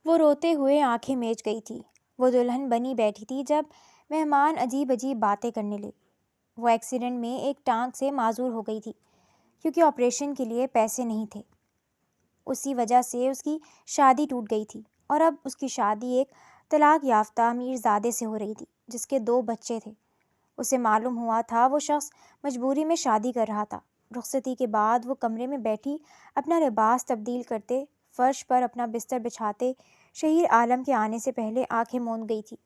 وہ روتے ہوئے آنکھیں میچ گئی تھی۔ وہ دلہن بنی بیٹھی تھی جب مہمان عجیب عجیب باتیں کرنے لے۔ وہ ایکسیڈنٹ میں ایک ٹانگ سے معذور ہو گئی تھی کیونکہ آپریشن کے لیے پیسے نہیں تھے۔ اسی وجہ سے اس کی شادی ٹوٹ گئی تھی اور اب اس کی شادی ایک طلاق یافتہ امیر زادے سے ہو رہی تھی جس کے 2 بچے تھے۔ اسے معلوم ہوا تھا وہ شخص مجبوری میں شادی کر رہا تھا۔ رخصتی کے بعد وہ کمرے میں بیٹھی اپنا لباس تبدیل کرتے، فرش پر اپنا بستر بچھاتے شہیر عالم کے آنے سے پہلے آنکھیں موند گئی تھی۔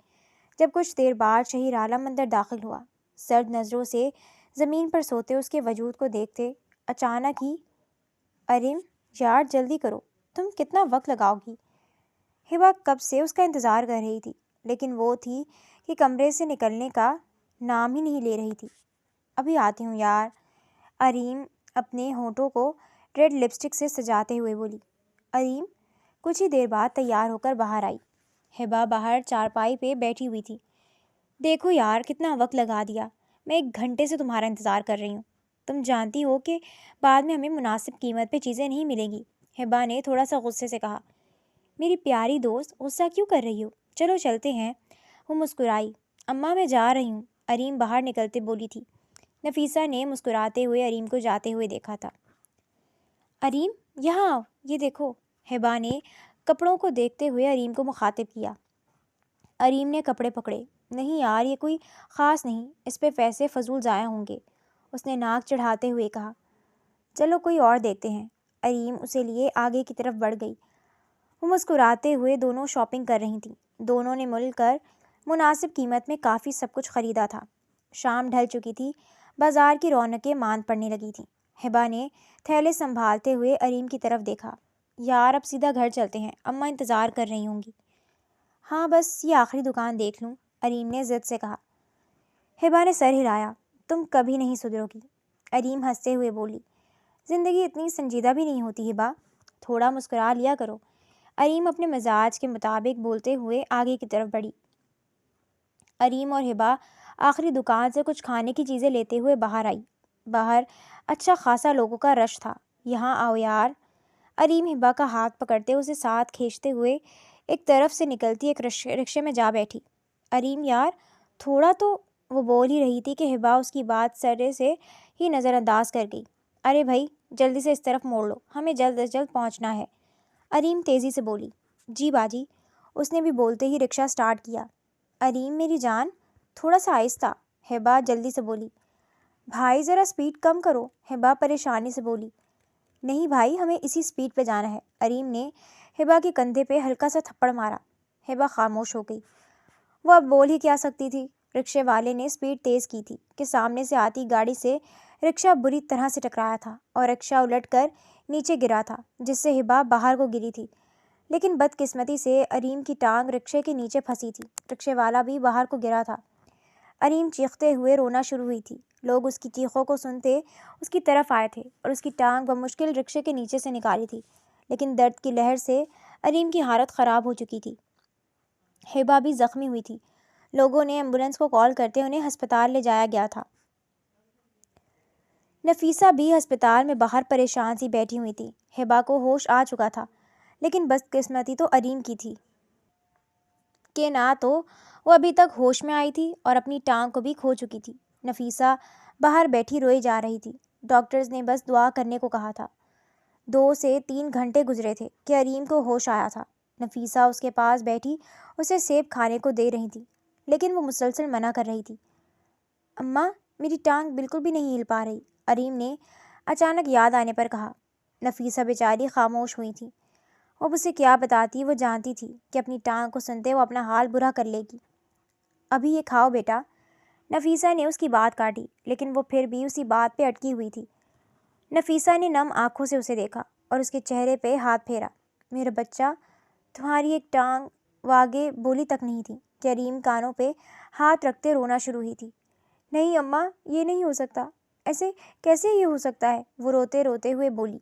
جب کچھ دیر بعد شہیر عالم اندر داخل ہوا، سرد نظروں سے زمین پر سوتے اس کے وجود کو دیکھتے اچانک ہی اریم یار جلدی کرو، تم کتنا وقت لگاؤ گی؟ ہبا کب سے اس کا انتظار کر رہی تھی، لیکن وہ تھی کہ کمرے سے نکلنے کا نام ہی نہیں لے رہی تھی۔ ابھی آتی ہوں یار، اریم اپنے ہونٹوں کو ریڈ لپسٹک سے سجاتے ہوئے بولی۔ اریم کچھ ہی دیر بعد تیار ہو کر باہر آئی۔ ہبا باہر چارپائی پہ بیٹھی ہوئی تھی۔ دیکھو یار کتنا وقت لگا دیا، میں 1 گھنٹے سے تمہارا انتظار کر رہی ہوں۔ تم جانتی ہو کہ بعد میں ہمیں مناسب قیمت پہ چیزیں نہیں ملیں گی، ہبا نے تھوڑا سا غصے سے کہا۔ میری پیاری دوست غصہ کیوں کر رہی ہو، چلو چلتے ہیں۔ وہ مسکرائی۔ اماں میں جا رہی ہوں، اریم باہر نکلتے بولی تھی۔ نفیسہ نے مسکراتے ہوئے اریم کو جاتے ہوئے دیکھا تھا۔ اریم یہاں آؤ، یہ دیکھو، ہبا نے کپڑوں کو دیکھتے ہوئے اریم کو مخاطب کیا۔ اریم نے کپڑے پکڑے۔ نہیں یار یہ کوئی خاص نہیں، اس پہ پیسے فضول ضائع ہوں گے، اس نے ناک چڑھاتے ہوئے کہا۔ چلو کوئی اور دیکھتے ہیں۔ اریم اسے لیے آگے کی طرف بڑھ گئی۔ وہ مسکراتے ہوئے دونوں شاپنگ کر رہی تھیں۔ دونوں نے مل کر مناسب قیمت میں کافی سب کچھ خریدا تھا۔ شام ڈھل چکی تھی، بازار کی رونقیں ماند پڑنے لگی تھیں۔ ہبا نے تھیلے سنبھالتے ہوئے اریم کی طرف دیکھا۔ یار اب سیدھا گھر چلتے ہیں، اماں انتظار کر رہی ہوں گی۔ ہاں بس یہ آخری دکان دیکھ لوں، اریم نے ضد سے کہا۔ ہبا نے سر ہلایا۔ تم کبھی نہیں سدھرو گی، اریم ہنستے ہوئے بولی۔ زندگی اتنی سنجیدہ بھی نہیں ہوتی ہبا، تھوڑا مسکرا لیا کرو۔ اریم اپنے مزاج کے مطابق بولتے ہوئے آگے کی طرف بڑھی۔ اریم اور ہبا آخری دکان سے کچھ کھانے کی چیزیں لیتے ہوئے باہر آئی۔ باہر اچھا خاصا لوگوں کا رش تھا۔ یہاں آؤ یار، اریم ہبا کا ہاتھ پکڑتے اسے ساتھ کھینچتے ہوئے ایک طرف سے نکلتی ایک رکشے میں جا بیٹھی۔ اریم یار تھوڑا تو، وہ بول ہی رہی تھی کہ ہبا اس کی بات سرے سے ہی نظر انداز کر گئی۔ ارے بھائی جلدی سے اس طرف موڑ لو، ہمیں جلد از جلد پہنچنا ہے، اریم تیزی سے بولی۔ جی باجی، اس نے بھی بولتے ہی رکشہ سٹارٹ کیا۔ اریم میری جان تھوڑا سا آہستہ، ہبا جلدی سے بولی۔ بھائی ذرا سپیڈ کم کرو، ہبا پریشانی سے بولی۔ نہیں بھائی ہمیں اسی سپیڈ پہ جانا ہے، اریم نے ہبا کے کندھے پہ ہلکا سا تھپڑ مارا۔ ہبا خاموش ہو گئی۔ وہ اب بول ہی کیا سکتی تھی؟ رکشے والے نے سپیڈ تیز کی تھی کہ سامنے سے آتی گاڑی سے رکشہ بری طرح سے ٹکرایا تھا اور رکشہ الٹ کر نیچے گرا تھا، جس سے ہبا باہر کو گری تھی۔ لیکن بدقسمتی سے اریم کی ٹانگ رکشے کے نیچے پھنسی تھی، رکشے والا بھی باہر کو گرا تھا۔ اریم چیختے ہوئے رونا شروع ہوئی تھی۔ لوگ اس کی چیخوں کو سنتے اس کی طرف آئے تھے اور اس کی ٹانگ بمشکل رکشے کے نیچے سے نکالی تھی، لیکن درد کی لہر سے اریم کی حالت خراب ہو چکی تھی۔ ہبا بھی زخمی ہوئی تھی۔ لوگوں نے ایمبولینس کو کال کرتے انہیں ہسپتال لے جایا گیا تھا۔ نفیسہ بھی ہسپتال میں باہر پریشان سی بیٹھی ہوئی تھی۔ ہبا کو ہوش آ چکا تھا، لیکن بدقسمتی تو اریم کی تھی کہ نہ تو وہ ابھی تک ہوش میں آئی تھی اور اپنی ٹانگ کو بھی کھو چکی تھی۔ نفیسہ باہر بیٹھی روئی جا رہی تھی۔ ڈاکٹرز نے بس دعا کرنے کو کہا تھا۔ 2 سے 3 گھنٹے گزرے تھے کہ اریم کو ہوش آیا تھا۔ نفیسہ اس کے پاس بیٹھی اسے سیب کھانے کو دے رہی تھی، لیکن وہ مسلسل منع کر رہی تھی۔ اماں میری ٹانگ بالکل بھی نہیں ہل پا رہی، اریم نے اچانک یاد آنے پر کہا۔ نفیسہ بیچاری خاموش ہوئی تھی۔ اب اسے کیا بتاتی، وہ جانتی تھی کہ اپنی ٹانگ کو سنتے وہ اپنا حال برا کر لے گی۔ ابھی یہ کھاؤ بیٹا، نفیسہ نے اس کی بات کاٹی، لیکن وہ پھر بھی اسی بات پہ اٹکی ہوئی تھی۔ نفیسہ نے نم آنکھوں سے اسے دیکھا اور اس کے چہرے پہ ہاتھ پھیرا۔ میرا بچہ، تمہاری ایک ٹانگ، وہ آگے بولی تک نہیں تھی کہ اریم کانوں پہ ہاتھ رکھتے رونا شروع ہوئی تھی۔ نہیں اماں یہ نہیں ہو سکتا، ایسے کیسے یہ ہو سکتا ہے، وہ روتے روتے ہوئے بولی۔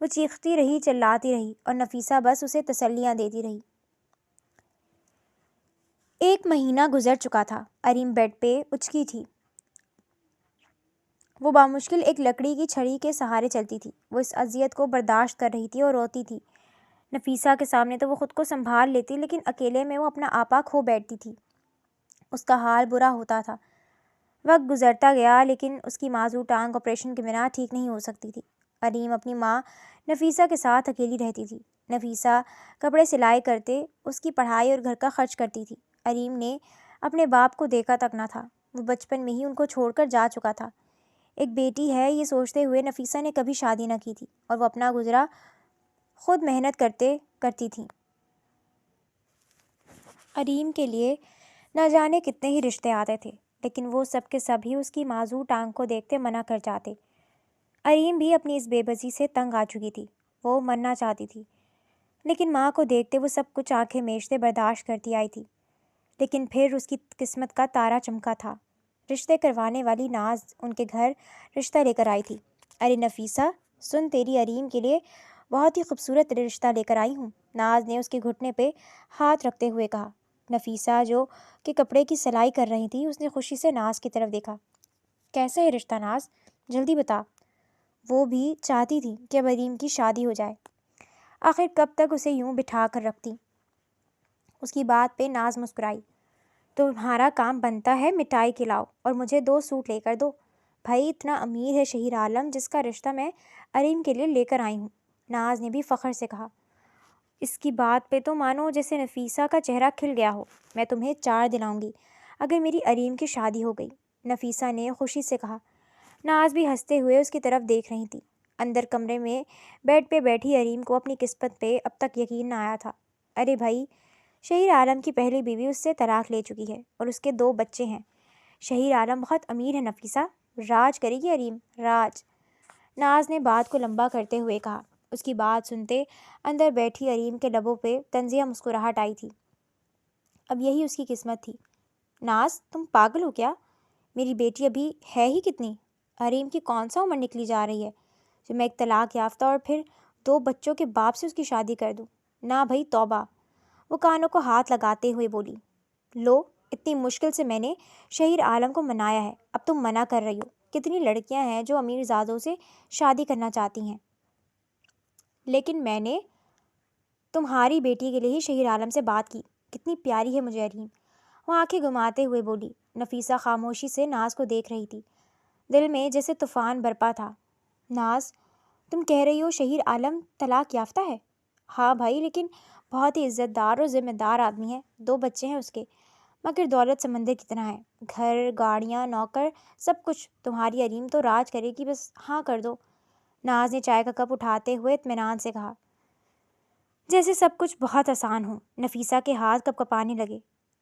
وہ چیختی رہی، چلاتی رہی اور نفیسہ بس اسے تسلیاں دیتی رہی۔ 1 مہینہ گزر چکا تھا۔ اریم بیڈ پہ اچکی تھی۔ وہ بامشکل ایک لکڑی کی چھڑی کے سہارے چلتی تھی۔ وہ اس اذیت کو برداشت کر رہی تھی اور روتی تھی، نفیسہ کے سامنے تو وہ خود کو سنبھال لیتی، لیکن اکیلے میں وہ اپنا آپا کھو بیٹھتی تھی۔ اس کا حال برا ہوتا تھا۔ وقت گزرتا گیا لیکن اس کی معذور ٹانگ آپریشن کے بنا ٹھیک نہیں ہو سکتی تھی۔ اریم اپنی ماں نفیسہ کے ساتھ اکیلی رہتی تھی۔ نفیسہ کپڑے سلائی کرتے، اس کی پڑھائی اور گھر کا خرچ کرتی تھی۔ اریم نے اپنے باپ کو دیکھا تک نہ تھا، وہ بچپن میں ہی ان کو چھوڑ کر جا چکا تھا۔ ایک بیٹی ہے یہ سوچتے ہوئے نفیسہ نے کبھی شادی نہ کی تھی اور وہ اپنا گزرا خود محنت کرتی تھی۔ اریم کے لیے نہ جانے کتنے ہی رشتے آتے تھے، لیکن وہ سب کے سب ہی اس کی معذور ٹانگ کو دیکھتے منع کر جاتے۔ اریم بھی اپنی اس بے بسی سے تنگ آ چکی تھی، وہ مرنا چاہتی تھی، لیکن ماں کو دیکھتے وہ سب کچھ آنکھیں میچتے برداشت کرتی آئی تھی۔ لیکن پھر اس کی قسمت کا تارا چمکا تھا۔ رشتے کروانے والی ناز ان کے گھر رشتہ لے کر آئی تھی۔ ارے نفیسہ سن، تیری اریم کے لیے بہت ہی خوبصورت رشتہ لے کر آئی ہوں، ناز نے اس کے گھٹنے پہ ہاتھ رکھتے ہوئے کہا۔ نفیسہ جو کہ کپڑے کی سلائی کر رہی تھی، اس نے خوشی سے ناز کی طرف دیکھا۔ کیسا ہے رشتہ ناز؟ جلدی بتا۔ وہ بھی چاہتی تھی کہ اب اریم کی شادی ہو جائے، آخر کب تک اسے یوں بٹھا کر رکھتی۔ اس کی بات پہ ناز مسکرائی۔ تمہارا کام بنتا ہے مٹائی کھلاؤ اور مجھے 2 سوٹ لے کر دو۔ بھائی اتنا امیر ہے شہیر عالم جس کا رشتہ میں اریم کے لیے لے کر آئی ہوں، ناز نے بھی فخر سے کہا۔ اس کی بات پہ تو مانو جیسے نفیسہ کا چہرہ کھل گیا ہو۔ میں تمہیں 4 دلاؤں گی اگر میری اریم کی شادی ہو گئی، نفیسہ نے خوشی سے کہا۔ ناز بھی ہنستے ہوئے اس کی طرف دیکھ رہی تھی۔ اندر کمرے میں بیڈ پہ بیٹھی اریم کو اپنی قسمت پہ اب تک یقین نہ آیا تھا۔ ارے بھائی، شہیر عالم کی پہلی بیوی اس سے طلاق لے چکی ہے اور اس کے 2 بچے ہیں۔ شہیر عالم بہت امیر ہے نفیسہ، راج کرے گی اریم، راج، ناز نے بات کو لمبا کرتے ہوئے کہا۔ اس کی بات سنتے اندر بیٹھی اریم کے لبوں پہ طنزیہ مسکراہٹ آئی تھی۔ اب یہی اس کی قسمت تھی۔ ناز تم پاگل ہو کیا؟ میری بیٹی ابھی ہے ہی کتنی؟ اریم کی کون سا عمر نکلی جا رہی ہے جو میں ایک طلاق یافتہ اور پھر 2 بچوں کے باپ سے اس کی شادی کر دوں؟ نہ بھائی توبہ، وہ کانوں کو ہاتھ لگاتے ہوئے بولی۔ لو، اتنی مشکل سے میں نے شہیر عالم کو منایا ہے، اب تم منع کر رہی ہو۔ کتنی لڑکیاں ہیں جو امیر زادوں سے شادی کرنا چاہتی ہیں، لیکن میں نے تمہاری بیٹی کے لیے ہی شہیر عالم سے بات کی۔ کتنی پیاری ہے مجھے اریم، وہ آنکھیں گھماتے ہوئے بولی۔ نفیسہ خاموشی سے ناز کو دیکھ رہی تھی، دل میں جیسے طوفان برپا تھا۔ ناز، تم کہہ رہی ہو شہیر عالم طلاق یافتہ ہے؟ ہاں بھائی، لیکن بہت ہی عزت دار اور ذمہ دار آدمی ہے، 2 بچے ہیں اس کے، مگر دولت سمندر کی طرح ہے، گھر، گاڑیاں، نوکر، سب کچھ۔ تمہاری اریم تو راج کرے گی، بس ہاں کر دو۔ ناز نے چائے کا کپ اٹھاتے ہوئے اطمینان سے کہا، جیسے سب کچھ بہت آسان ہو۔ نفیسہ کے ہاتھ کپ کپانے لگے۔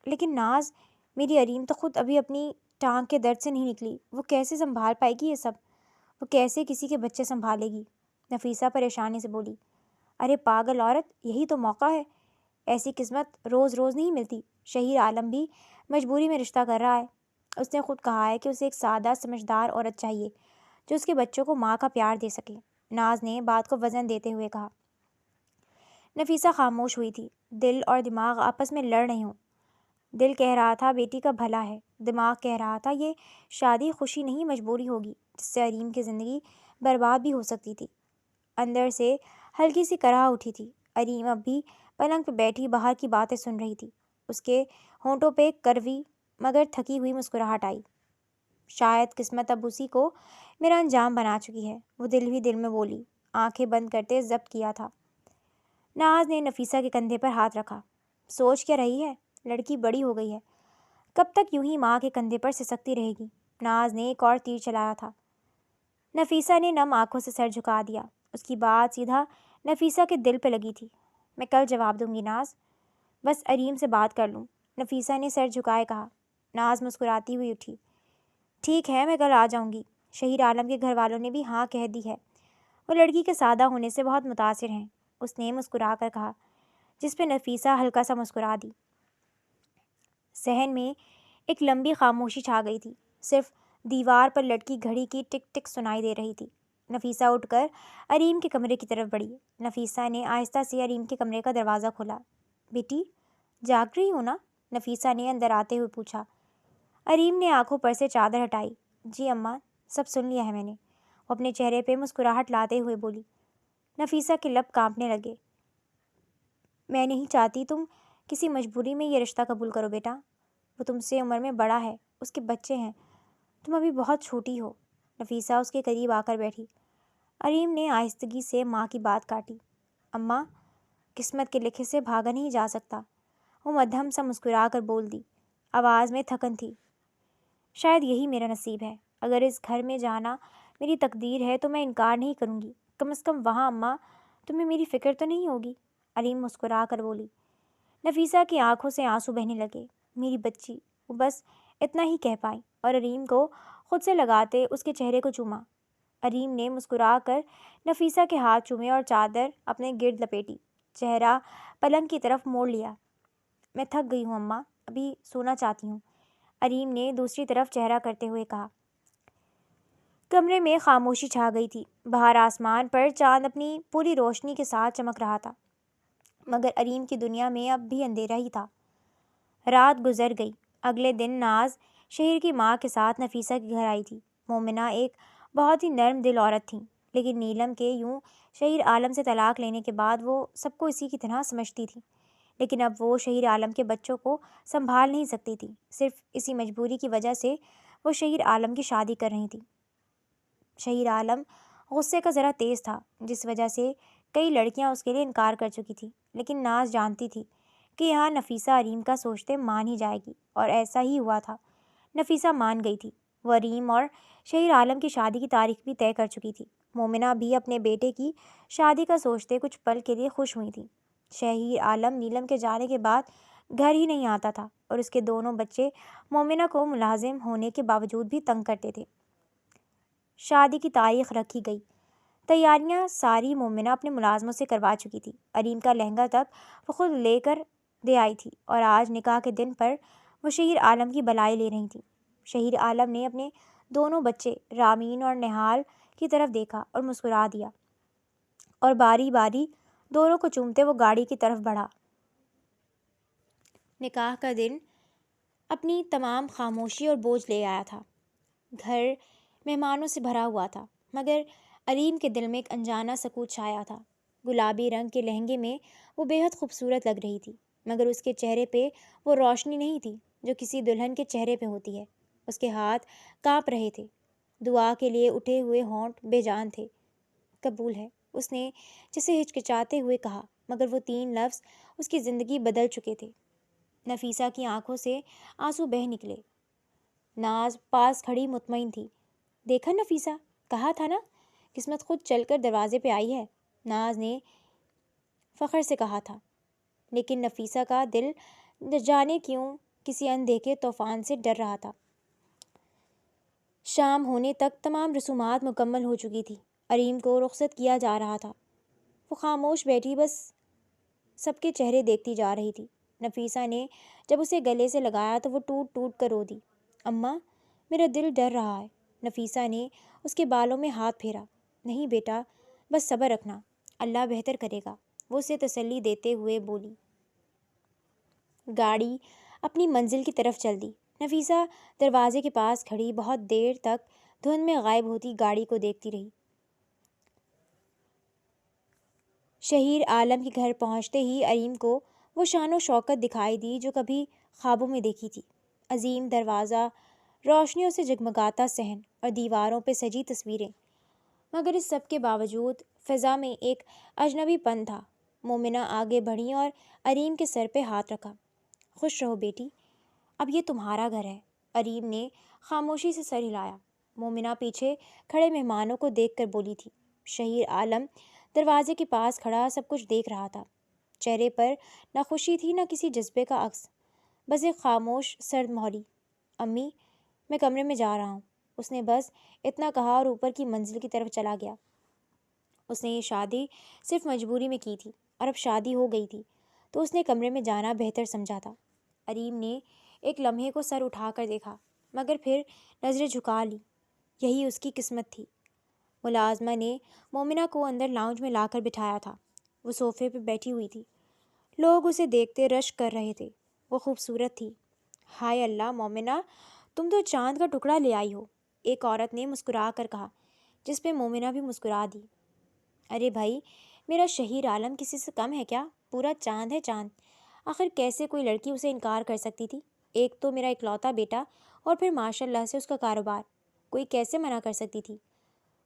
لیکن ناز، میری اریم تو خود ابھی اپنی ٹانگ کے درد سے نہیں نکلی، وہ کیسے سنبھال پائے گی یہ سب؟ وہ کیسے کسی کے بچے سنبھالے گی؟ نفیسہ پریشانی سے بولی۔ ارے پاگل عورت، یہی تو موقع ہے، ایسی قسمت روز روز نہیں ملتی۔ شہیر عالم بھی مجبوری میں رشتہ کر رہا ہے، اس نے خود کہا ہے کہ اسے ایک سادہ سمجھدار عورت چاہیے جو اس کے بچوں کو ماں کا پیار دے سکے، ناز نے بات کو وزن دیتے ہوئے کہا۔ نفیسہ خاموش ہوئی تھی، دل اور دماغ آپس میں لڑ رہے ہوں۔ دل کہہ رہا تھا بیٹی کا بھلا ہے، دماغ کہہ رہا تھا یہ شادی خوشی نہیں مجبوری ہوگی جس سے اریم کی زندگی برباد بھی ہو سکتی تھی۔ اندر سے ہلکی سی کرا اٹھی تھی۔ اریم اب بھی پلنگ پہ بیٹھی باہر کی باتیں سن رہی تھی۔ اس کے ہونٹوں پہ کڑوی مگر تھکی ہوئی مسکراہٹ آئی۔ شاید قسمت اب اسی کو میرا انجام بنا چکی ہے، وہ دل ہی دل میں بولی، آنکھیں بند کرتے ضبط کیا تھا۔ ناز نے نفیسہ کے کندھے پر ہاتھ رکھا۔ سوچ کیا رہی ہے؟ لڑکی بڑی ہو گئی ہے، کب تک یوں ہی ماں کے کندھے پر سسکتی رہے گی؟ ناز نے ایک اور تیر چلایا تھا۔ نفیسہ نے نم آنکھوں سے سر جھکا دیا۔ اس کی بات سیدھا نفیسہ کے دل پہ لگی تھی۔ میں کل جواب دوں گی ناز، بس اریم سے بات کر لوں، نفیسہ نے سر جھکائے کہا۔ ناز مسکراتی ہوئی اٹھی۔ ٹھیک ہے، میں کل آ جاؤں گی۔ شہیر عالم کے گھر والوں نے بھی ہاں کہہ دی ہے، وہ لڑکی کے سادہ ہونے سے بہت متاثر ہیں، اس نے مسکرا کر کہا، جس پہ نفیسہ ہلکا سا مسکرا دی۔ صحن میں ایک لمبی خاموشی چھا گئی تھی، صرف دیوار پر لٹکی گھڑی کی ٹک ٹک سنائی دے رہی تھی۔ نفیسہ اٹھ کر اریم کے کمرے کی طرف بڑھی۔ نفیسہ نے آہستہ سے اریم کے کمرے کا دروازہ کھولا۔ بیٹی جاگ رہی ہو نا؟ نفیسہ نے اندر آتے ہوئے پوچھا۔ اریم نے آنکھوں پر سے چادر ہٹائی۔ جی اماں، سب سن لیا ہے میں نے، وہ اپنے چہرے پہ مسکراہٹ لاتے ہوئے بولی۔ نفیسہ کے لب کانپنے لگے۔ میں نہیں چاہتی تم کسی مجبوری میں یہ رشتہ قبول کرو بیٹا۔ وہ تم سے عمر میں بڑا ہے، اس کے بچے ہیں، تم ابھی بہت چھوٹی ہو۔ نفیسہ اس کے قریب آ کر بیٹھی۔ اریم نے آہستگی سے ماں کی بات کاٹی۔ اماں، قسمت کے لکھے سے بھاگا نہیں جا سکتا، وہ مدھم سا مسکرا کر بول دی، آواز میں تھکن تھی۔ شاید یہی میرا نصیب ہے، اگر اس گھر میں جانا میری تقدیر ہے تو میں انکار نہیں کروں گی، کم از کم وہاں اماں تمہیں میری فکر تو نہیں ہوگی۔ اریم مسکرا کر بولی۔ نفیسہ کی آنکھوں سے آنسو بہنے لگے۔ میری بچی، وہ بس اتنا ہی کہہ پائی اور اریم کو خود سے لگاتے اس کے چہرے کو چوما۔ اریم نے مسکرا کر نفیسہ کے ہاتھ چومے اور چادر اپنے گرد لپیٹی، چہرہ پلنگ کی طرف موڑ لیا۔ میں تھک گئی ہوں اماں، ابھی سونا چاہتی ہوں، اریم نے دوسری طرف چہرہ کرتے ہوئے کہا۔ کمرے میں خاموشی چھا گئی تھی۔ باہر آسمان پر چاند اپنی پوری روشنی کے ساتھ چمک رہا تھا، مگر اریم کی دنیا میں اب بھی اندھیرا ہی تھا۔ رات گزر گئی۔ اگلے دن ناز شہیر کی ماں کے ساتھ نفیسہ کے گھر آئی تھی۔ مومنہ ایک بہت ہی نرم دل عورت تھیں، لیکن نیلم کے یوں شہیر عالم سے طلاق لینے کے بعد وہ سب کو اسی کی طرح سمجھتی تھی، لیکن اب وہ شہیر عالم کے بچوں کو سنبھال نہیں سکتی تھی۔ صرف اسی مجبوری کی وجہ سے وہ شہیر عالم کی شادی کر رہی تھی۔ شہیر عالم غصے کا ذرا تیز تھا، جس وجہ سے کئی لڑکیاں اس کے لیے انکار کر چکی تھیں، لیکن ناز جانتی تھی کہ یہاں نفیسہ اریم کا سوچتے مان ہی جائے گی، اور ایسا ہی ہوا تھا۔ نفیسہ مان گئی تھی۔ وہ اریم اور شہیر عالم کی شادی کی تاریخ بھی طے کر چکی تھی۔ مومنہ بھی اپنے بیٹے کی شادی کا سوچتے کچھ پل کے لیے خوش ہوئی تھی۔ شہیر عالم نیلم کے جانے کے بعد گھر ہی نہیں آتا تھا، اور اس کے دونوں بچے مومنہ کو ملازم ہونے کے باوجود بھی تنگ کرتے تھے۔ شادی کی تاریخ رکھی گئی۔ تیاریاں ساری مومنہ اپنے ملازموں سے کروا چکی تھی۔ اریم کا لہنگا تک وہ خود لے کر دے آئی تھی، اور آج نکاح کے دن پر وہ شہیر عالم کی بلائی لے رہی تھیں۔ شہیر عالم نے اپنے دونوں بچے رامین اور نہال کی طرف دیکھا اور مسکرا دیا، اور باری باری دونوں کو چومتے وہ گاڑی کی طرف بڑھا۔ نکاح کا دن اپنی تمام خاموشی اور بوجھ لے آیا تھا۔ گھر مہمانوں سے بھرا ہوا تھا، مگر اریم کے دل میں ایک انجانا سکوت چھایا تھا۔ گلابی رنگ کے لہنگے میں وہ بے حد خوبصورت لگ رہی تھی، مگر اس کے چہرے پہ وہ روشنی نہیں تھی جو کسی دلہن کے چہرے پہ ہوتی ہے۔ اس کے ہاتھ کانپ رہے تھے، دعا کے لیے اٹھے ہوئے ہونٹ بے جان تھے۔ قبول ہے، اس نے جسے ہچکچاتے ہوئے کہا، مگر وہ 3 لفظ اس کی زندگی بدل چکے تھے۔ نفیسہ کی آنکھوں سے آنسو بہہ نکلے۔ ناز پاس کھڑی مطمئن تھی۔ دیکھا نفیسہ، کہا تھا نا، قسمت خود چل کر دروازے پہ آئی ہے، ناز نے فخر سے کہا تھا۔ لیکن نفیسہ کا دل جانے کیوں کسی اندیکھے طوفان سے ڈر رہا تھا۔ شام ہونے تک تمام رسومات مکمل ہو چکی تھی۔ اریم کو رخصت کیا جا رہا تھا۔ وہ خاموش بیٹھی بس سب کے چہرے دیکھتی جا رہی تھی۔ نفیسہ نے جب اسے گلے سے لگایا تو وہ ٹوٹ ٹوٹ کر رو دی۔ اماں، میرا دل ڈر رہا ہے۔ نفیسہ نے اس کے بالوں میں ہاتھ پھیرا۔ نہیں بیٹا، بس صبر رکھنا، اللہ بہتر کرے گا، وہ اسے تسلی دیتے ہوئے بولی۔ گاڑی اپنی منزل کی طرف چل دی۔ نفیسہ دروازے کے پاس کھڑی بہت دیر تک دھند میں غائب ہوتی گاڑی کو دیکھتی رہی۔ شہیر عالم کے گھر پہنچتے ہی اریم کو وہ شان و شوکت دکھائی دی جو کبھی خوابوں میں دیکھی تھی۔ عظیم دروازہ، روشنیوں سے جگمگاتا صحن اور دیواروں پہ سجی تصویریں، مگر اس سب کے باوجود فضا میں ایک اجنبی پن تھا۔ مومنہ آگے بڑھی اور اریم کے سر پہ ہاتھ رکھا۔ خوش رہو بیٹی، اب یہ تمہارا گھر ہے۔ اریم نے خاموشی سے سر ہلایا۔ مومنہ پیچھے کھڑے مہمانوں کو دیکھ کر بولی تھی۔ شہیر عالم دروازے کے پاس کھڑا سب کچھ دیکھ رہا تھا۔ چہرے پر نہ خوشی تھی نہ کسی جذبے کا عکس، بس ایک خاموش سرد مہری۔ امی، میں کمرے میں جا رہا ہوں، اس نے بس اتنا کہا اور اوپر کی منزل کی طرف چلا گیا۔ اس نے یہ شادی صرف مجبوری میں کی تھی، اور اب شادی ہو گئی تھی تو اس نے کمرے میں جانا بہتر سمجھا تھا۔ اریم نے ایک لمحے کو سر اٹھا کر دیکھا، مگر پھر نظریں جھکا لی۔ یہی اس کی قسمت تھی۔ ملازمہ نے مومنہ کو اندر لاؤنج میں لا کر بٹھایا تھا۔ وہ صوفے پہ بیٹھی ہوئی تھی۔ لوگ اسے دیکھتے رشک کر رہے تھے۔ وہ خوبصورت تھی۔ ہائے اللہ مومنہ، تم تو چاند کا ٹکڑا لے آئی ہو، ایک عورت نے مسکرا کر کہا، جس پہ مومنہ بھی مسکرا دی۔ ارے بھائی، میرا شہیر عالم کسی سے کم ہے کیا؟ پورا چاند ہے چاند۔ آخر کیسے کوئی لڑکی اسے انکار کر سکتی تھی؟ ایک تو میرا اکلوتا بیٹا اور پھر ماشاء اللہ سے اس کا کاروبار، کوئی کیسے منع کر سکتی تھی؟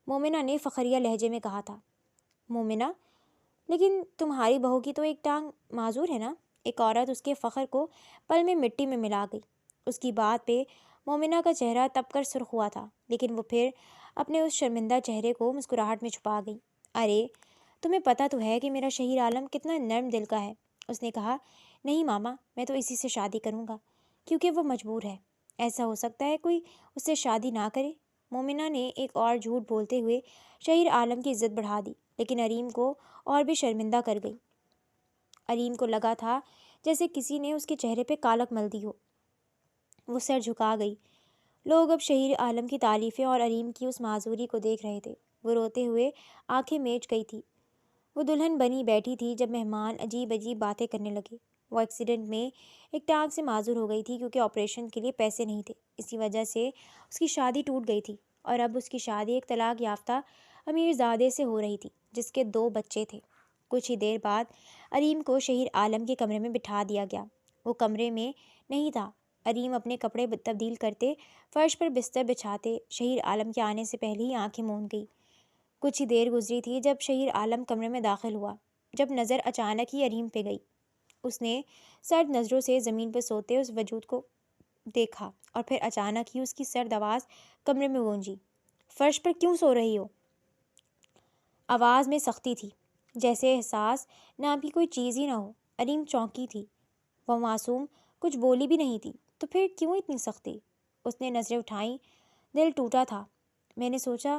مومنہ نے فخریہ لہجے میں کہا تھا۔ مومنہ، لیکن تمہاری بہو کی تو ایک ٹانگ معذور ہے نا؟ ایک عورت اس کے فخر کو پل میں مٹی میں ملا گئی۔ اس کی بات پہ مومنہ کا چہرہ تپ کر سرخ ہوا تھا، لیکن وہ پھر اپنے اس شرمندہ چہرے کو مسکراہٹ میں چھپا گئی۔ ارے تمہیں پتہ تو ہے کہ میرا شہیر عالم کتنا نرم دل کا ہے۔ اس نے کہا، نہیں ماما، میں تو اسی سے شادی کروں گا کیونکہ وہ مجبور ہے۔ ایسا ہو سکتا ہے کوئی اس سے شادی نہ کرے؟ مومنہ نے ایک اور جھوٹ بولتے ہوئے شہیر عالم کی عزت بڑھا دی، لیکن اریم کو اور بھی شرمندہ کر گئی۔ اریم کو لگا تھا جیسے کسی نے اس کے چہرے پہ کالک مل دی ہو۔ وہ سر جھکا گئی۔ لوگ اب شہیر عالم کی تعریفیں اور اریم کی اس معذوری کو دیکھ رہے تھے۔ وہ روتے ہوئے آنکھیں میچ گئی تھی۔ وہ دلہن بنی بیٹھی تھی جب مہمان عجیب عجیب باتیں کرنے لگے۔ وہ ایکسیڈنٹ میں ایک ٹانگ سے معذور ہو گئی تھی کیونکہ آپریشن کے لیے پیسے نہیں تھے، اسی وجہ سے اس کی شادی ٹوٹ گئی تھی، اور اب اس کی شادی ایک طلاق یافتہ امیر زادے سے ہو رہی تھی جس کے 2 بچے تھے۔ کچھ ہی دیر بعد اریم کو شہیر عالم کے کمرے میں بٹھا دیا گیا۔ وہ کمرے میں نہیں تھا۔ اریم اپنے کپڑے تبدیل کرتے، فرش پر بستر بچھاتے شہیر عالم کے آنے سے پہلے ہی آنکھیں موند گئی۔ کچھ ہی دیر گزری تھی جب شہیر عالم کمرے میں داخل ہوا، جب نظر اچانک ہی اریم پہ گئی۔ اس نے سرد نظروں سے زمین پہ سوتے اس وجود کو دیکھا، اور پھر اچانک ہی اس کی سرد آواز کمرے میں گونجی، فرش پر کیوں سو رہی ہو؟ آواز میں سختی تھی، جیسے احساس نام کی کوئی چیز ہی نہ ہو۔ اریم چونکی تھی۔ وہ معصوم کچھ بولی بھی نہیں تھی، تو پھر کیوں اتنی سختی؟ اس نے نظریں اٹھائیں۔ دل ٹوٹا تھا۔ میں نے سوچا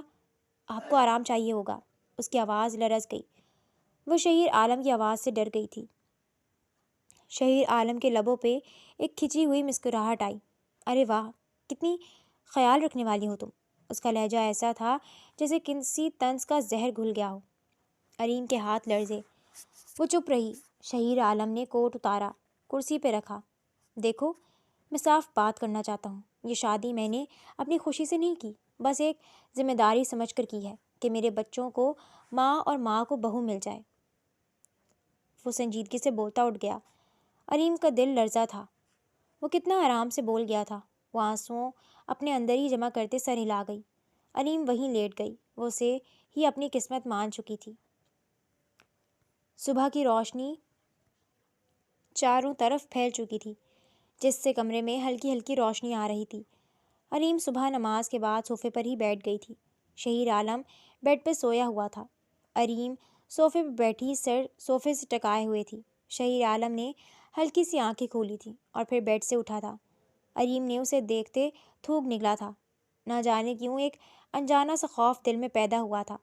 آپ کو آرام چاہیے ہوگا۔ اس کی آواز لرز گئی۔ وہ شہیر عالم کی آواز سے ڈر گئی تھی۔ شہیر عالم کے لبوں پہ ایک کھچی ہوئی مسکراہٹ آئی۔ ارے واہ، کتنی خیال رکھنے والی ہو تم۔ اس کا لہجہ ایسا تھا جیسے کسی طنز کا زہر گھل گیا ہو۔ اریم کے ہاتھ لرزے۔ وہ چپ رہی۔ شہیر عالم نے کوٹ اتارا، کرسی پہ رکھا۔ دیکھو، میں صاف بات کرنا چاہتا ہوں۔ یہ شادی میں نے اپنی خوشی سے نہیں کی، بس ایک ذمہ داری سمجھ کر کی ہے کہ میرے بچوں کو ماں اور ماں کو بہو مل جائے۔ وہ سنجیدگی سے بولتا اٹھ گیا۔ اریم کا دل لرزا تھا۔ وہ کتنا آرام سے بول گیا تھا۔ وہ آنسوؤں اپنے اندر ہی جمع کرتے سر ہلا گئی۔ اریم وہیں لیٹ گئی۔ وہ اسے ہی اپنی قسمت مان چکی تھی۔ صبح کی روشنی چاروں طرف پھیل چکی تھی، جس سے کمرے میں ہلکی ہلکی روشنی آ رہی تھی۔ اریم صبح نماز کے بعد صوفے پر ہی بیٹھ گئی تھی۔ شہیر عالم بیڈ پہ سویا ہوا تھا۔ اریم صوفے پہ بیٹھی سر صوفے سے ٹکائے ہوئے تھی۔ شہیر عالم نے ہلکی سی آنکھیں کھولی تھیں اور پھر بیڈ سے اٹھا تھا۔ اریم نے اسے دیکھتے تھوک نکلا تھا۔ نہ جانے کیوں ایک انجانا سا خوف دل میں پیدا ہوا تھا۔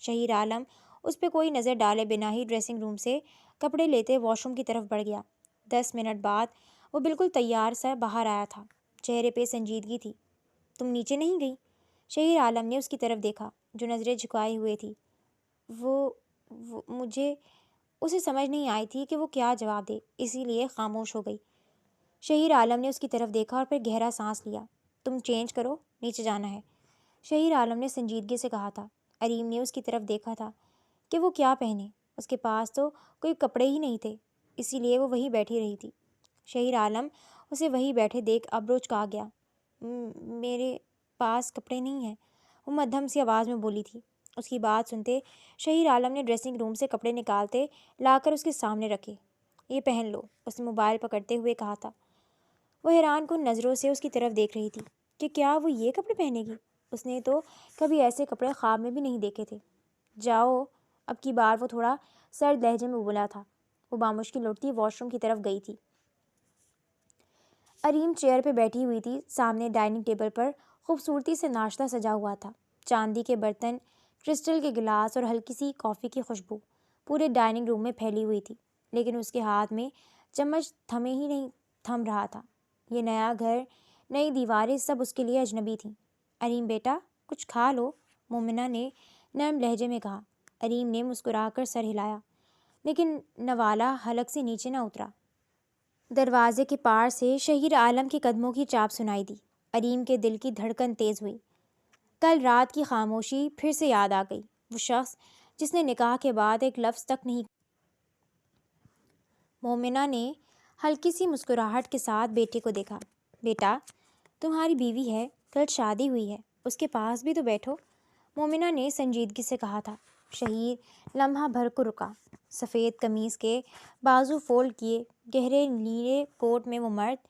شہیر عالم اس پہ کوئی نظر ڈالے بنا ہی ڈریسنگ روم سے کپڑے لیتے واش روم کی طرف بڑھ گیا۔ 10 منٹ بعد وہ بالکل تیار سا باہر آیا تھا۔ چہرے پہ سنجیدگی تھی۔ تم نیچے نہیں گئی؟ شہیر عالم نے اس کی طرف دیکھا جو نظریں جھکائے ہوئے تھی۔ مجھے اسے سمجھ نہیں آئی تھی کہ وہ کیا جواب دے، اسی لیے خاموش ہو گئی۔ شہیر عالم نے اس کی طرف دیکھا اور پھر گہرا سانس لیا۔ تم چینج کرو، نیچے جانا ہے، شہیر عالم نے سنجیدگی سے کہا تھا۔ اریم نے اس کی طرف دیکھا تھا کہ وہ کیا پہنے۔ اس کے پاس تو کوئی کپڑے ہی نہیں تھے، اسی لیے وہ وہیں بیٹھی رہی تھی۔ شہیر عالم اسے وہیں بیٹھے دیکھ ابروچ کہا گیا، میرے پاس کپڑے نہیں ہیں، وہ مدھم سی آواز میں بولی تھی۔ اس کی بات سنتے شہیر عالم نے ڈریسنگ روم سے کپڑے نکالتے لا کر اس کے سامنے رکھے۔ یہ پہن لو، اس نے موبائل پکڑتے ہوئے کہا تھا۔ وہ حیران کن نظروں سے اس کی طرف دیکھ رہی تھی کہ کیا وہ یہ کپڑے پہنے گی؟ اس نے تو کبھی ایسے کپڑے خواب میں بھی نہیں دیکھے تھے۔ جاؤ، اب کی بار وہ تھوڑا سرد لہجے میں بولا تھا۔ وہ بامشکل لڑتی واش روم کی طرف گئی تھی۔ اریم چیئر پہ بیٹھی ہوئی تھی۔ سامنے ڈائننگ ٹیبل پر خوبصورتی سے ناشتہ سجا ہوا تھا۔ چاندی کے برتن، کرسٹل کے گلاس اور ہلکی سی کافی کی خوشبو پورے ڈائننگ روم میں پھیلی ہوئی تھی، لیکن اس کے ہاتھ میں چمچ تھمے ہی نہیں تھم رہا تھا۔ یہ نیا گھر، نئی دیواریں، سب اس کے لیے اجنبی تھیں۔ اریم بیٹا، کچھ کھا لو، مومنہ نے نرم لہجے میں کہا۔ اریم نے مسکرا کر سر ہلایا، لیکن نوالا حلق سے نیچے نہ اترا۔ دروازے کے پار سے شہیر عالم کے قدموں کی چاپ سنائی دی۔ اریم کے دل کی دھڑکن تیز ہوئی۔ کل رات کی خاموشی پھر سے یاد آ گئی۔ وہ شخص جس نے نکاح کے بعد ایک لفظ تک نہیں۔ مومنہ نے ہلکی سی مسکراہٹ کے ساتھ بیٹے کو دیکھا۔ بیٹا، تمہاری بیوی ہے، کل شادی ہوئی ہے، اس کے پاس بھی تو بیٹھو، مومنہ نے سنجیدگی سے کہا تھا۔ شہیر لمحہ بھر کو رکا۔ سفید قمیص کے بازو فولڈ کیے گہرے نیلے کوٹ میں وہ مرد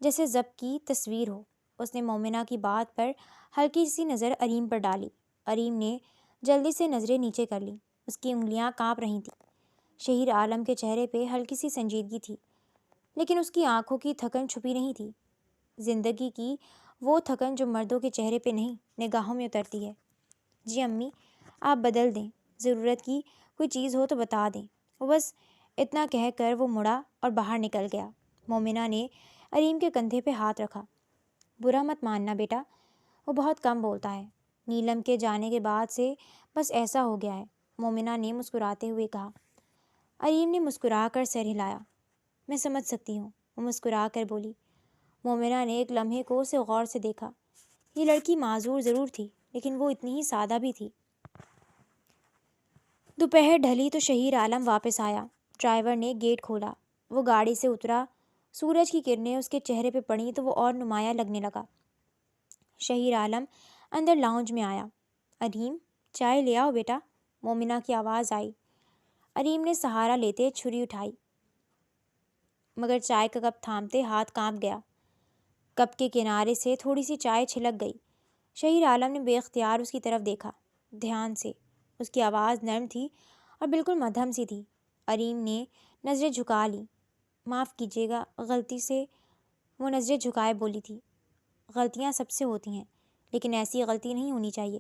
جیسے ضبط کی تصویر ہو۔ اس نے مومنہ کی بات پر ہلکی سی نظر اریم پر ڈالی۔ اریم نے جلدی سے نظریں نیچے کر لیں۔ اس کی انگلیاں کانپ رہی تھیں۔ شہیر عالم کے چہرے پہ ہلکی سی سنجیدگی تھی، لیکن اس کی آنکھوں کی تھکن چھپی نہیں تھی، زندگی کی وہ تھکن جو مردوں کے چہرے پہ نہیں، نگاہوں میں اترتی ہے۔ جی امی، آپ بدل دیں، ضرورت کی کوئی چیز ہو تو بتا دیں۔ وہ بس اتنا کہہ کر وہ مڑا اور باہر نکل گیا۔ مومنہ نے اریم کے کندھے پہ ہاتھ رکھا۔ برا مت ماننا بیٹا، وہ بہت کم بولتا ہے، نیلم کے جانے کے بعد سے بس ایسا ہو گیا ہے، مومنہ نے مسکراتے ہوئے کہا۔ اریم نے مسکرا کر سر ہلایا۔ میں سمجھ سکتی ہوں، وہ مسکرا کر بولی۔ مومنہ نے ایک لمحے کو اسے غور سے دیکھا۔ یہ لڑکی معذور ضرور تھی، لیکن وہ اتنی ہی سادہ بھی تھی۔ دوپہر ڈھلی تو شہیر عالم واپس آیا۔ ڈرائیور نے گیٹ کھولا، وہ گاڑی سے اترا۔ سورج کی کرنیں اس کے چہرے پہ پڑیں تو وہ اور نمایاں لگنے لگا۔ شہیر عالم اندر لاؤنج میں آیا۔ اریم، چائے لے آؤ بیٹا، مومنہ کی آواز آئی۔ اریم نے سہارا لیتے چھری اٹھائی، مگر چائے کا کپ تھامتے ہاتھ کانپ گیا۔ کپ کے کنارے سے تھوڑی سی چائے چھلک گئی۔ شہیر عالم نے بے اختیار اس کی طرف دیکھا، دھیان سے۔ اس کی آواز نرم تھی اور بالکل مدھم سی تھی۔ اریم نے نظریں جھکا لیں۔ معاف کیجیے گا، غلطی سے، وہ نظریں جھکائے بولی تھی۔ غلطیاں سب سے ہوتی ہیں، لیکن ایسی غلطی نہیں ہونی چاہیے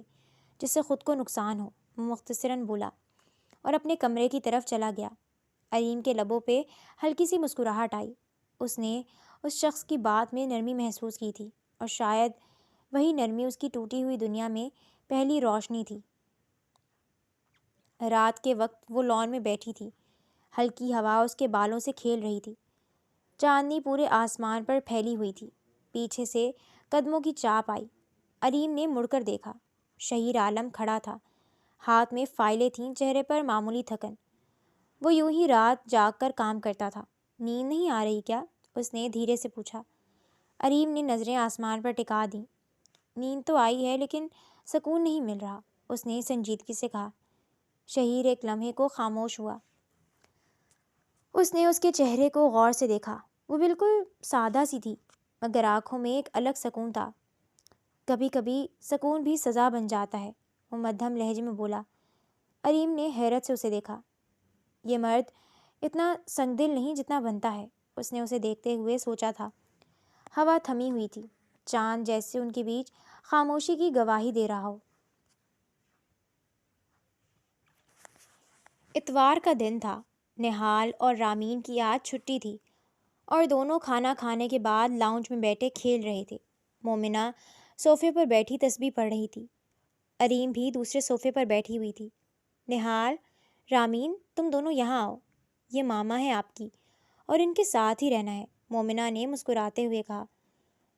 جس سے خود کو نقصان ہو، وہ مختصراً بولا اور اپنے کمرے کی طرف چلا گیا۔ اریم کے لبوں پہ ہلکی سی مسکراہٹ آئی۔ اس نے اس شخص کی بات میں نرمی محسوس کی تھی، اور شاید وہی نرمی اس کی ٹوٹی ہوئی دنیا میں پہلی روشنی تھی۔ رات کے وقت وہ لان میں بیٹھی تھی، ہلکی ہوا اس کے بالوں سے کھیل رہی تھی، چاندنی پورے آسمان پر پھیلی ہوئی تھی۔ پیچھے سے قدموں کی چاپ آئی۔ اریم نے مڑ کر دیکھا۔ شہیر عالم کھڑا تھا، ہاتھ میں فائلیں تھیں، چہرے پر معمولی تھکن۔ وہ یوں ہی رات جاگ کر کام کرتا تھا۔ نیند نہیں آ رہی کیا؟ اس نے دھیرے سے پوچھا۔ اریم نے نظریں آسمان پر ٹکا دیں۔ نیند تو آئی ہے، لیکن سکون نہیں مل رہا، اس نے سنجیدگی سے کہا۔ شہیر ایک لمحے کو خاموش ہوا۔ اس نے اس کے چہرے کو غور سے دیکھا۔ وہ بالکل سادہ سی تھی، مگر آنکھوں میں ایک الگ سکون تھا۔ کبھی کبھی سکون بھی سزا بن جاتا ہے، وہ مدھم لہجے میں بولا۔ اریم نے حیرت سے اسے دیکھا۔ یہ مرد اتنا سنگ دل نہیں جتنا بنتا ہے، اس نے اسے دیکھتے ہوئے سوچا تھا۔ ہوا تھمی ہوئی تھی، چاند جیسے ان کے بیچ خاموشی کی گواہی دے رہا ہو۔ اتوار کا دن تھا۔ نہال اور رامین کی آج چھٹی تھی، اور دونوں کھانا کھانے کے بعد لاؤنج میں بیٹھے کھیل رہے تھے۔ مومنہ صوفے پر بیٹھی تسبیح پڑھ رہی تھی۔ اریم بھی دوسرے صوفے پر بیٹھی ہوئی تھی۔ نہال، رامین، تم دونوں یہاں آؤ، یہ ماما ہے آپ کی، اور ان کے ساتھ ہی رہنا ہے، مومنہ نے مسکراتے ہوئے کہا۔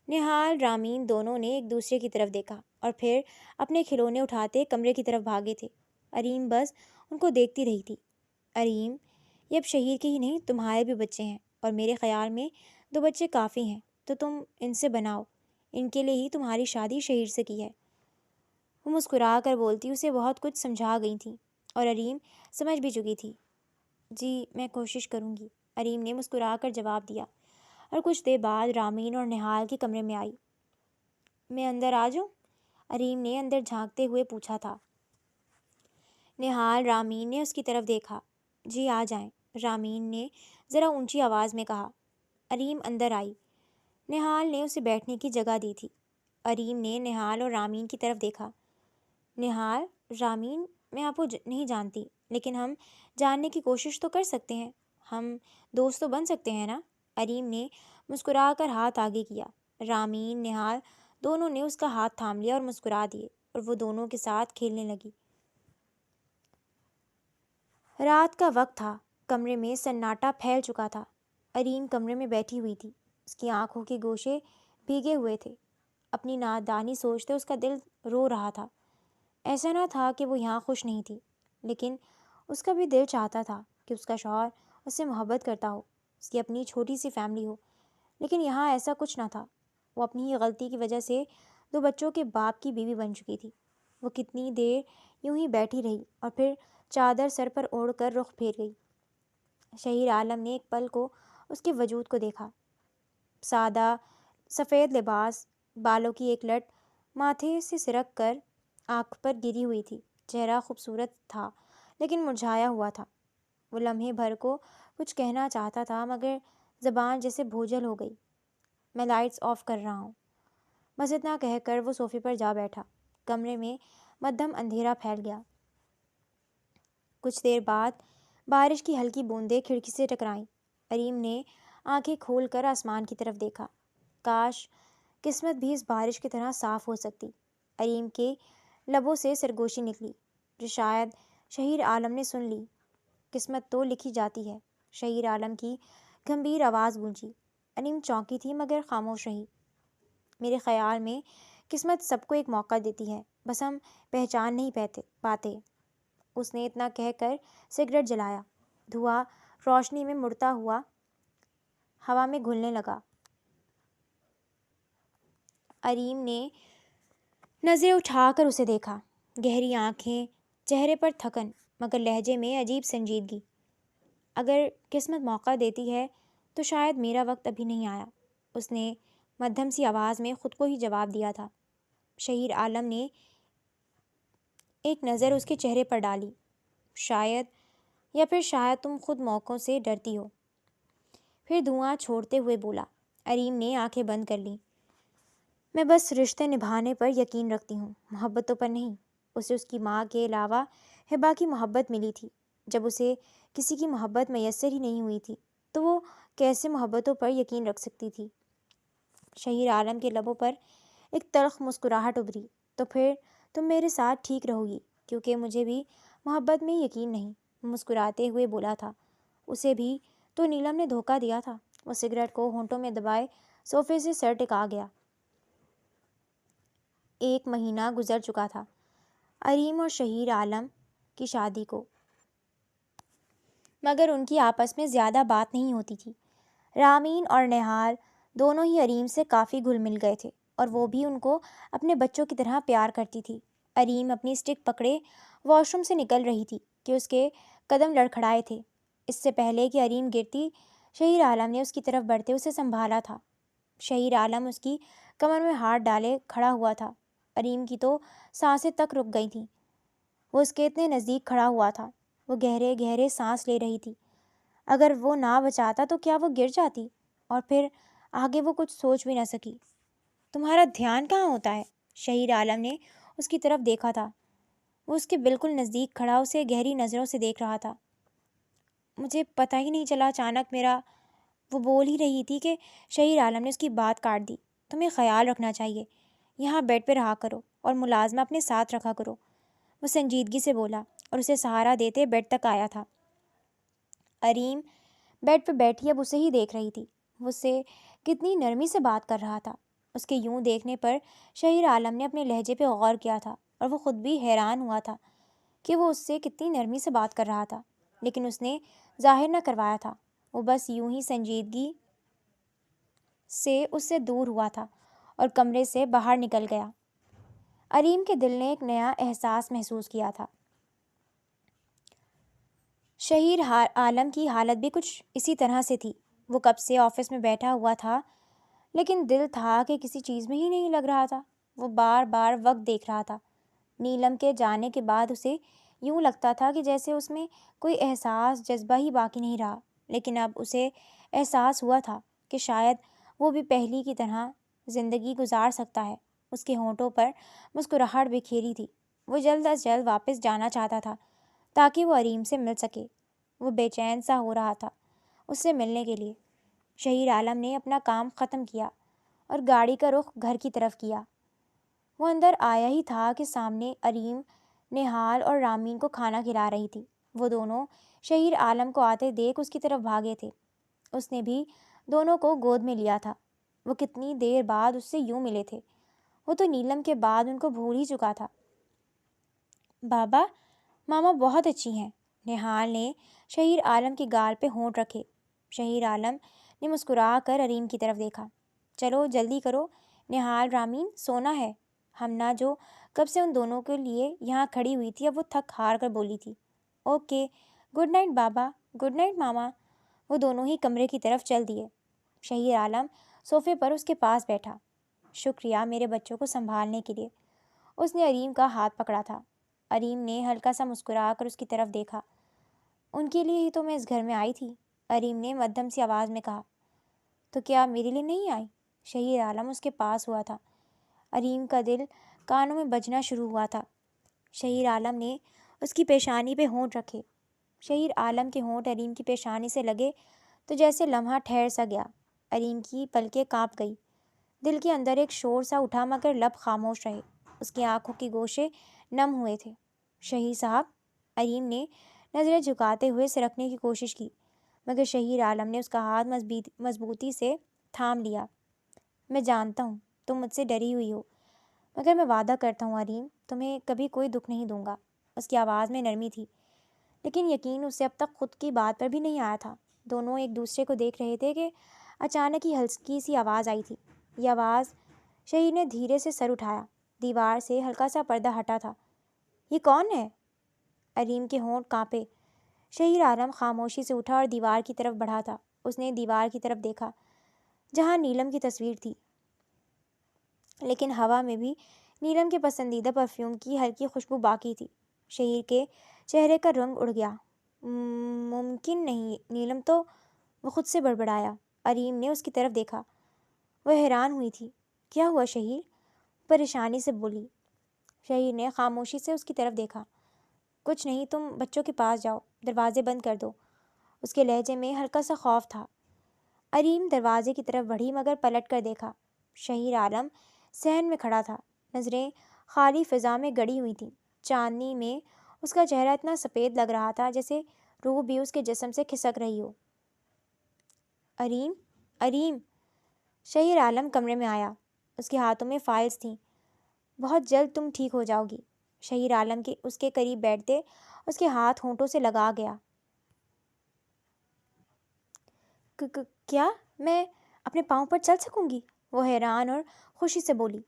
نہال، رامین دونوں نے ایک دوسرے کی طرف دیکھا اور پھر اپنے کھلونے اٹھاتے کمرے کی طرف بھاگے تھے۔ اریم بس ان کو دیکھتی رہی تھی۔ اریم، یہ اب شہیر کے ہی نہیں، تمہارے بھی بچے ہیں، اور میرے خیال میں 2 بچے کافی ہیں، تو تم ان سے بناؤ، ان کے لیے ہی تمہاری شادی شہیر سے کی ہے۔ وہ مسکرا کر بولتی اسے بہت کچھ سمجھا گئی تھیں، اور اریم سمجھ بھی چکی تھی۔ جی، میں کوشش کروں گی، اریم نے مسکرا کر جواب دیا، اور کچھ دیر بعد رامین اور نہال کے کمرے میں آئی۔ میں اندر آ جاؤں؟ اریم نے اندر جھانکتے ہوئے پوچھا تھا۔ نہال، رامین نے اس کی طرف دیکھا۔ جی آ جائیں، رامین نے ذرا اونچی آواز میں کہا۔ اریم اندر آئی۔ نہال نے اسے بیٹھنے کی جگہ دی تھی۔ اریم نے نہال اور رامین کی طرف دیکھا۔ نہال، رامین، میں آپ کو نہیں جانتی، لیکن ہم جاننے کی کوشش تو کر سکتے ہیں، ہم دوست تو بن سکتے ہیں نا؟ اریم نے مسکرا کر ہاتھ آگے کیا۔ رامین، نہال دونوں نے اس کا ہاتھ تھام لیا اور مسکرا دیے، اور وہ دونوں کے ساتھ کھیلنے لگی۔ رات کا وقت تھا، کمرے میں سناٹا پھیل چکا تھا۔ اریم کمرے میں بیٹھی ہوئی تھی، اس کی آنکھوں کے گوشے بھیگے ہوئے تھے۔ اپنی نادانی سوچتے اس کا دل رو رہا تھا۔ ایسا نہ تھا کہ وہ یہاں خوش نہیں تھی، لیکن اس کا بھی دل چاہتا تھا کہ اس کا شوہر اس سے محبت کرتا ہو، اس کی اپنی چھوٹی سی فیملی ہو، لیکن یہاں ایسا کچھ نہ تھا۔ وہ اپنی ہی غلطی کی وجہ سے 2 بچوں کے باپ کی بیوی بن چکی تھی۔ وہ کتنی دیر یوں ہی بیٹھی رہی اور پھر چادر سر پر اوڑھ کر رخ پھیر گئی۔ شہیر عالم نے ایک پل کو اس کے وجود کو دیکھا۔ سادہ سفید لباس، بالوں کی ایک لٹ ماتھے سے سرک کر آنکھ پر گری ہوئی تھی۔ چہرہ خوبصورت تھا لیکن مرجھایا ہوا تھا۔ وہ لمحے بھر کو کچھ کہنا چاہتا تھا مگر زبان جیسے بھوجل ہو گئی۔ میں لائٹس آف کر رہا ہوں، بس اتنا کہہ کر وہ صوفے پر جا بیٹھا۔ کمرے میں مدھم اندھیرا پھیل گیا۔ کچھ دیر بعد بارش کی ہلکی بوندیں کھڑکی سے ٹکرائیں۔ اریم نے آنکھیں کھول کر آسمان کی طرف دیکھا۔ کاش قسمت بھی اس بارش کی طرح صاف ہو سکتی۔ اریم کے لبوں سے سرگوشی نکلی جو شاید شہیر عالم نے سن لی۔ قسمت تو لکھی جاتی ہے، شہیر عالم کی گمبھیر آواز گونجی۔ اریم چونکی تھی مگر خاموش رہی۔ میرے خیال میں قسمت سب کو ایک موقع دیتی ہے، بس ہم پہچان نہیں پاتے۔ اس نے اتنا کہہ کر سگریٹ جلایا۔ دھواں روشنی میں مڑتا ہوا ہوا میں گھلنے لگا۔ اریم نے نظریں اٹھا کر اسے دیکھا۔ گہری آنکھیں، چہرے پر تھکن مگر لہجے میں عجیب سنجیدگی۔ اگر قسمت موقع دیتی ہے تو شاید میرا وقت ابھی نہیں آیا، اس نے مدھم سی آواز میں خود کو ہی جواب دیا تھا۔ شہیر عالم نے ایک نظر اس کے چہرے پر ڈالی۔ شاید، یا پھر شاید تم خود موقعوں سے ڈرتی ہو۔ پھر دھواں چھوڑتے ہوئے بولا۔ اریم نے آنکھیں بند کر لیں۔ میں بس رشتے نبھانے پر یقین رکھتی ہوں، محبتوں پر نہیں۔ اسے اس کی ماں کے علاوہ ہبا کی محبت ملی تھی۔ جب اسے کسی کی محبت میسر ہی نہیں ہوئی تھی تو وہ کیسے محبتوں پر یقین رکھ سکتی تھی؟ شہیر عالم کے لبوں پر ایک تلخ مسکراہٹ ابھری۔ تو پھر تم میرے ساتھ ٹھیک رہو گی کیونکہ مجھے بھی محبت میں یقین نہیں، مسکراتے ہوئے بولا تھا۔ اسے بھی تو نیلم نے دھوکہ دیا تھا۔ وہ سگریٹ کو ہونٹوں میں دبائے صوفے سے سر ٹکا گیا۔ 1 مہینہ گزر چکا تھا اریم اور شہیر عالم کی شادی کو، مگر ان کی آپس میں زیادہ بات نہیں ہوتی تھی۔ رامین اور نہال دونوں ہی اریم سے کافی گھل مل گئے تھے اور وہ بھی ان کو اپنے بچوں کی طرح پیار کرتی تھی۔ اریم اپنی اسٹک پکڑے واش روم سے نکل رہی تھی کہ اس کے قدم لڑکھڑائے تھے۔ اس سے پہلے کہ اریم گرتی، شہیر عالم نے اس کی طرف بڑھتے اسے سنبھالا تھا۔ شہیر عالم اس کی کمر میں ہاتھ ڈالے کھڑا ہوا تھا۔ اریم کی تو سانسیں تک رک گئی تھیں۔ وہ اس کے اتنے نزدیک کھڑا ہوا تھا۔ وہ گہرے گہرے سانس لے رہی تھی۔ اگر وہ نہ بچاتا تو کیا وہ گر جاتی؟ اور پھر آگے وہ کچھ سوچ بھی نہ سکی۔ تمہارا دھیان کہاں ہوتا ہے؟ شہیر عالم نے اس کی طرف دیکھا تھا۔ وہ اس کے بالکل نزدیک کھڑا اسے گہری نظروں سے دیکھ رہا تھا۔ مجھے پتہ ہی نہیں چلا، اچانک میرا… وہ بول ہی رہی تھی کہ شہیر عالم نے اس کی بات کاٹ دی۔ تمہیں خیال رکھنا چاہیے، یہاں بیڈ پہ رہا کرو اور ملازمہ اپنے ساتھ رکھا کرو، وہ سنجیدگی سے بولا اور اسے سہارا دیتے بیڈ تک آیا تھا۔ اریم بیڈ پہ بیٹھی اب اسے ہی دیکھ رہی تھی۔ وہ اس سے کتنی نرمی سے بات کر رہا تھا۔ اس کے یوں دیکھنے پر شہیر عالم نے اپنے لہجے پہ غور کیا تھا اور وہ خود بھی حیران ہوا تھا کہ وہ اس سے کتنی نرمی سے بات کر رہا تھا، لیکن اس نے ظاہر نہ کروایا تھا۔ وہ بس یوں ہی سنجیدگی سے اس سے دور ہوا تھا اور کمرے سے باہر نکل گیا۔ اریم کے دل نے ایک نیا احساس محسوس کیا تھا۔ شہیر عالم کی حالت بھی کچھ اسی طرح سے تھی۔ وہ کب سے آفس میں بیٹھا ہوا تھا لیکن دل تھا کہ کسی چیز میں ہی نہیں لگ رہا تھا۔ وہ بار بار وقت دیکھ رہا تھا۔ نیلم کے جانے کے بعد اسے یوں لگتا تھا کہ جیسے اس میں کوئی احساس جذبہ ہی باقی نہیں رہا، لیکن اب اسے احساس ہوا تھا کہ شاید وہ بھی پہلی کی طرح زندگی گزار سکتا ہے۔ اس کے ہونٹوں پر مسکراہٹ بکھیری تھی۔ وہ جلد از جلد واپس جانا چاہتا تھا تاکہ وہ اریم سے مل سکے۔ وہ بے چین سا ہو رہا تھا اس سے ملنے کے لیے۔ شہیر عالم نے اپنا کام ختم کیا اور گاڑی کا رخ گھر کی طرف کیا۔ وہ اندر آیا ہی تھا کہ سامنے اریم نہال اور رامین کو کھانا کھلا رہی تھی۔ وہ دونوں شہیر عالم کو آتے دیکھ اس کی طرف بھاگے تھے۔ اس نے بھی دونوں کو گود میں لیا تھا۔ وہ کتنی دیر بعد اس سے یوں ملے تھے۔ وہ تو نیلم کے بعد ان کو بھول ہی چکا تھا۔ بابا، ماما بہت اچھی ہیں۔ نہال نے شہیر عالم کے گال پہ ہونٹ رکھے۔ شہیر عالم نے مسکرا کر اریم کی طرف دیکھا۔ چلو جلدی کرو نہال، رامین سونا ہے۔ ہمنا جو کب سے ان دونوں کے لیے یہاں کھڑی ہوئی تھی اب وہ تھک ہار کر بولی تھی، اوکے گڈ نائٹ بابا، گڈ نائٹ ماما۔ وہ دونوں ہی کمرے کی طرف چل دیے۔ شہیر عالم صوفے پر اس کے پاس بیٹھا۔ شکریہ میرے بچوں کو سنبھالنے کے لیے۔ اس نے اریم کا ہاتھ پکڑا تھا۔ اریم نے ہلکا سا مسکرا کر اس کی طرف دیکھا۔ ان کے لیے ہی تو میں اس گھر میں آئی تھی، اریم نے مدھم سی آواز میں کہا۔ تو کیا میرے لیے نہیں آئی؟ شہیر عالم اس کے پاس ہوا تھا۔ اریم کا دل کانوں میں بجنا شروع ہوا تھا۔ شہیر عالم نے اس کی پیشانی پہ ہونٹ رکھے۔ شہیر عالم کے ہونٹ اریم کی پیشانی سے لگے تو جیسے لمحہ ٹھہر سا گیا۔ اریم کی پلکیں کانپ گئی۔ دل کے اندر ایک شور سا اٹھا مگر لب خاموش رہے۔ اس کی آنکھوں کے گوشے نم ہوئے تھے۔ شہیر صاحب، اریم نے نظریں جھکاتے ہوئے سرکنے کی کوشش کی مگر شہیر عالم نے اس کا ہاتھ مضبوطی سے تھام لیا۔ میں جانتا ہوں تم مجھ سے ڈری ہوئی ہو مگر میں وعدہ کرتا ہوں اریم، تمہیں کبھی کوئی دکھ نہیں دوں گا۔ اس کی آواز میں نرمی تھی لیکن یقین اسے اب تک خود کی بات پر بھی نہیں آیا تھا۔ دونوں ایک دوسرے کو دیکھ رہے تھے کہ اچانک ہی ہلکی سی آواز آئی تھی۔ یہ آواز، شہیر نے دھیرے سے سر اٹھایا۔ دیوار سے ہلکا سا پردہ ہٹا تھا۔ یہ کون ہے؟ اریم کے ہونٹ کانپے۔ شہیر عالم خاموشی سے اٹھا اور دیوار کی طرف بڑھا تھا۔ اس نے دیوار کی طرف دیکھا جہاں نیلم کی تصویر تھی، لیکن ہوا میں بھی نیلم کے پسندیدہ پرفیوم کی ہلکی خوشبو باقی تھی۔ شہیر کے چہرے کا رنگ اڑ گیا۔ ممکن نہیں نیلم تو، وہ خود سے بڑبڑایا۔ اریم نے اس کی طرف دیکھا۔ وہ حیران ہوئی تھی۔ کیا ہوا شہیر؟ پریشانی سے بولی۔ شہیر نے خاموشی سے اس کی طرف دیکھا۔ کچھ نہیں، تم بچوں کے پاس جاؤ، دروازے بند کر دو۔ اس کے لہجے میں ہلکا سا خوف تھا۔ اریم دروازے کی طرف بڑھی مگر پلٹ کر دیکھا۔ شہیر عالم صحن میں کھڑا تھا، نظریں خالی فضا میں گڑی ہوئی تھیں۔ چاندنی میں اس کا چہرہ اتنا سفید لگ رہا تھا جیسے روح بھی اس کے جسم سے کھسک رہی ہو۔ اریم، اریم! شہیر عالم کمرے میں آیا۔ اس کے ہاتھوں میں فائلز تھیں۔ بہت جلد تم ٹھیک ہو جاؤ گی۔ شہیر عالم کے اس کے قریب بیٹھتے اس کے ہاتھ ہونٹوں سے لگا گیا۔ کیا میں اپنے پاؤں پر چل سکوں گی؟ وہ حیران اور خوشی سے بولی،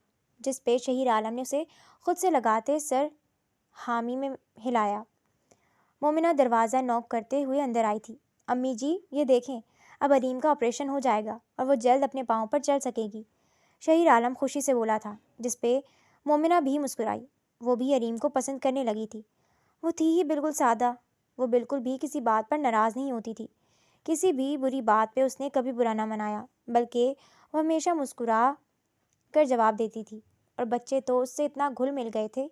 جس پہ شہیر عالم نے اسے خود سے لگاتے سر حامی میں ہلایا۔ مومنہ دروازہ نوک کرتے ہوئے اندر آئی تھی۔ امی جی یہ دیکھیں، اب اریم کا آپریشن ہو جائے گا اور وہ جلد اپنے پاؤں پر چل سکے گی، شہیر عالم خوشی سے بولا تھا، جس پہ مومنہ بھی مسکرائی۔ وہ بھی اریم کو پسند کرنے لگی تھی۔ وہ تھی ہی بالکل سادہ۔ وہ بالکل بھی کسی بات پر ناراض نہیں ہوتی تھی۔ کسی بھی بری بات پہ اس نے کبھی برا نہ منایا، بلکہ وہ ہمیشہ مسکرا کر جواب دیتی تھی۔ اور بچے تو اس سے اتنا گھل مل گئے تھے،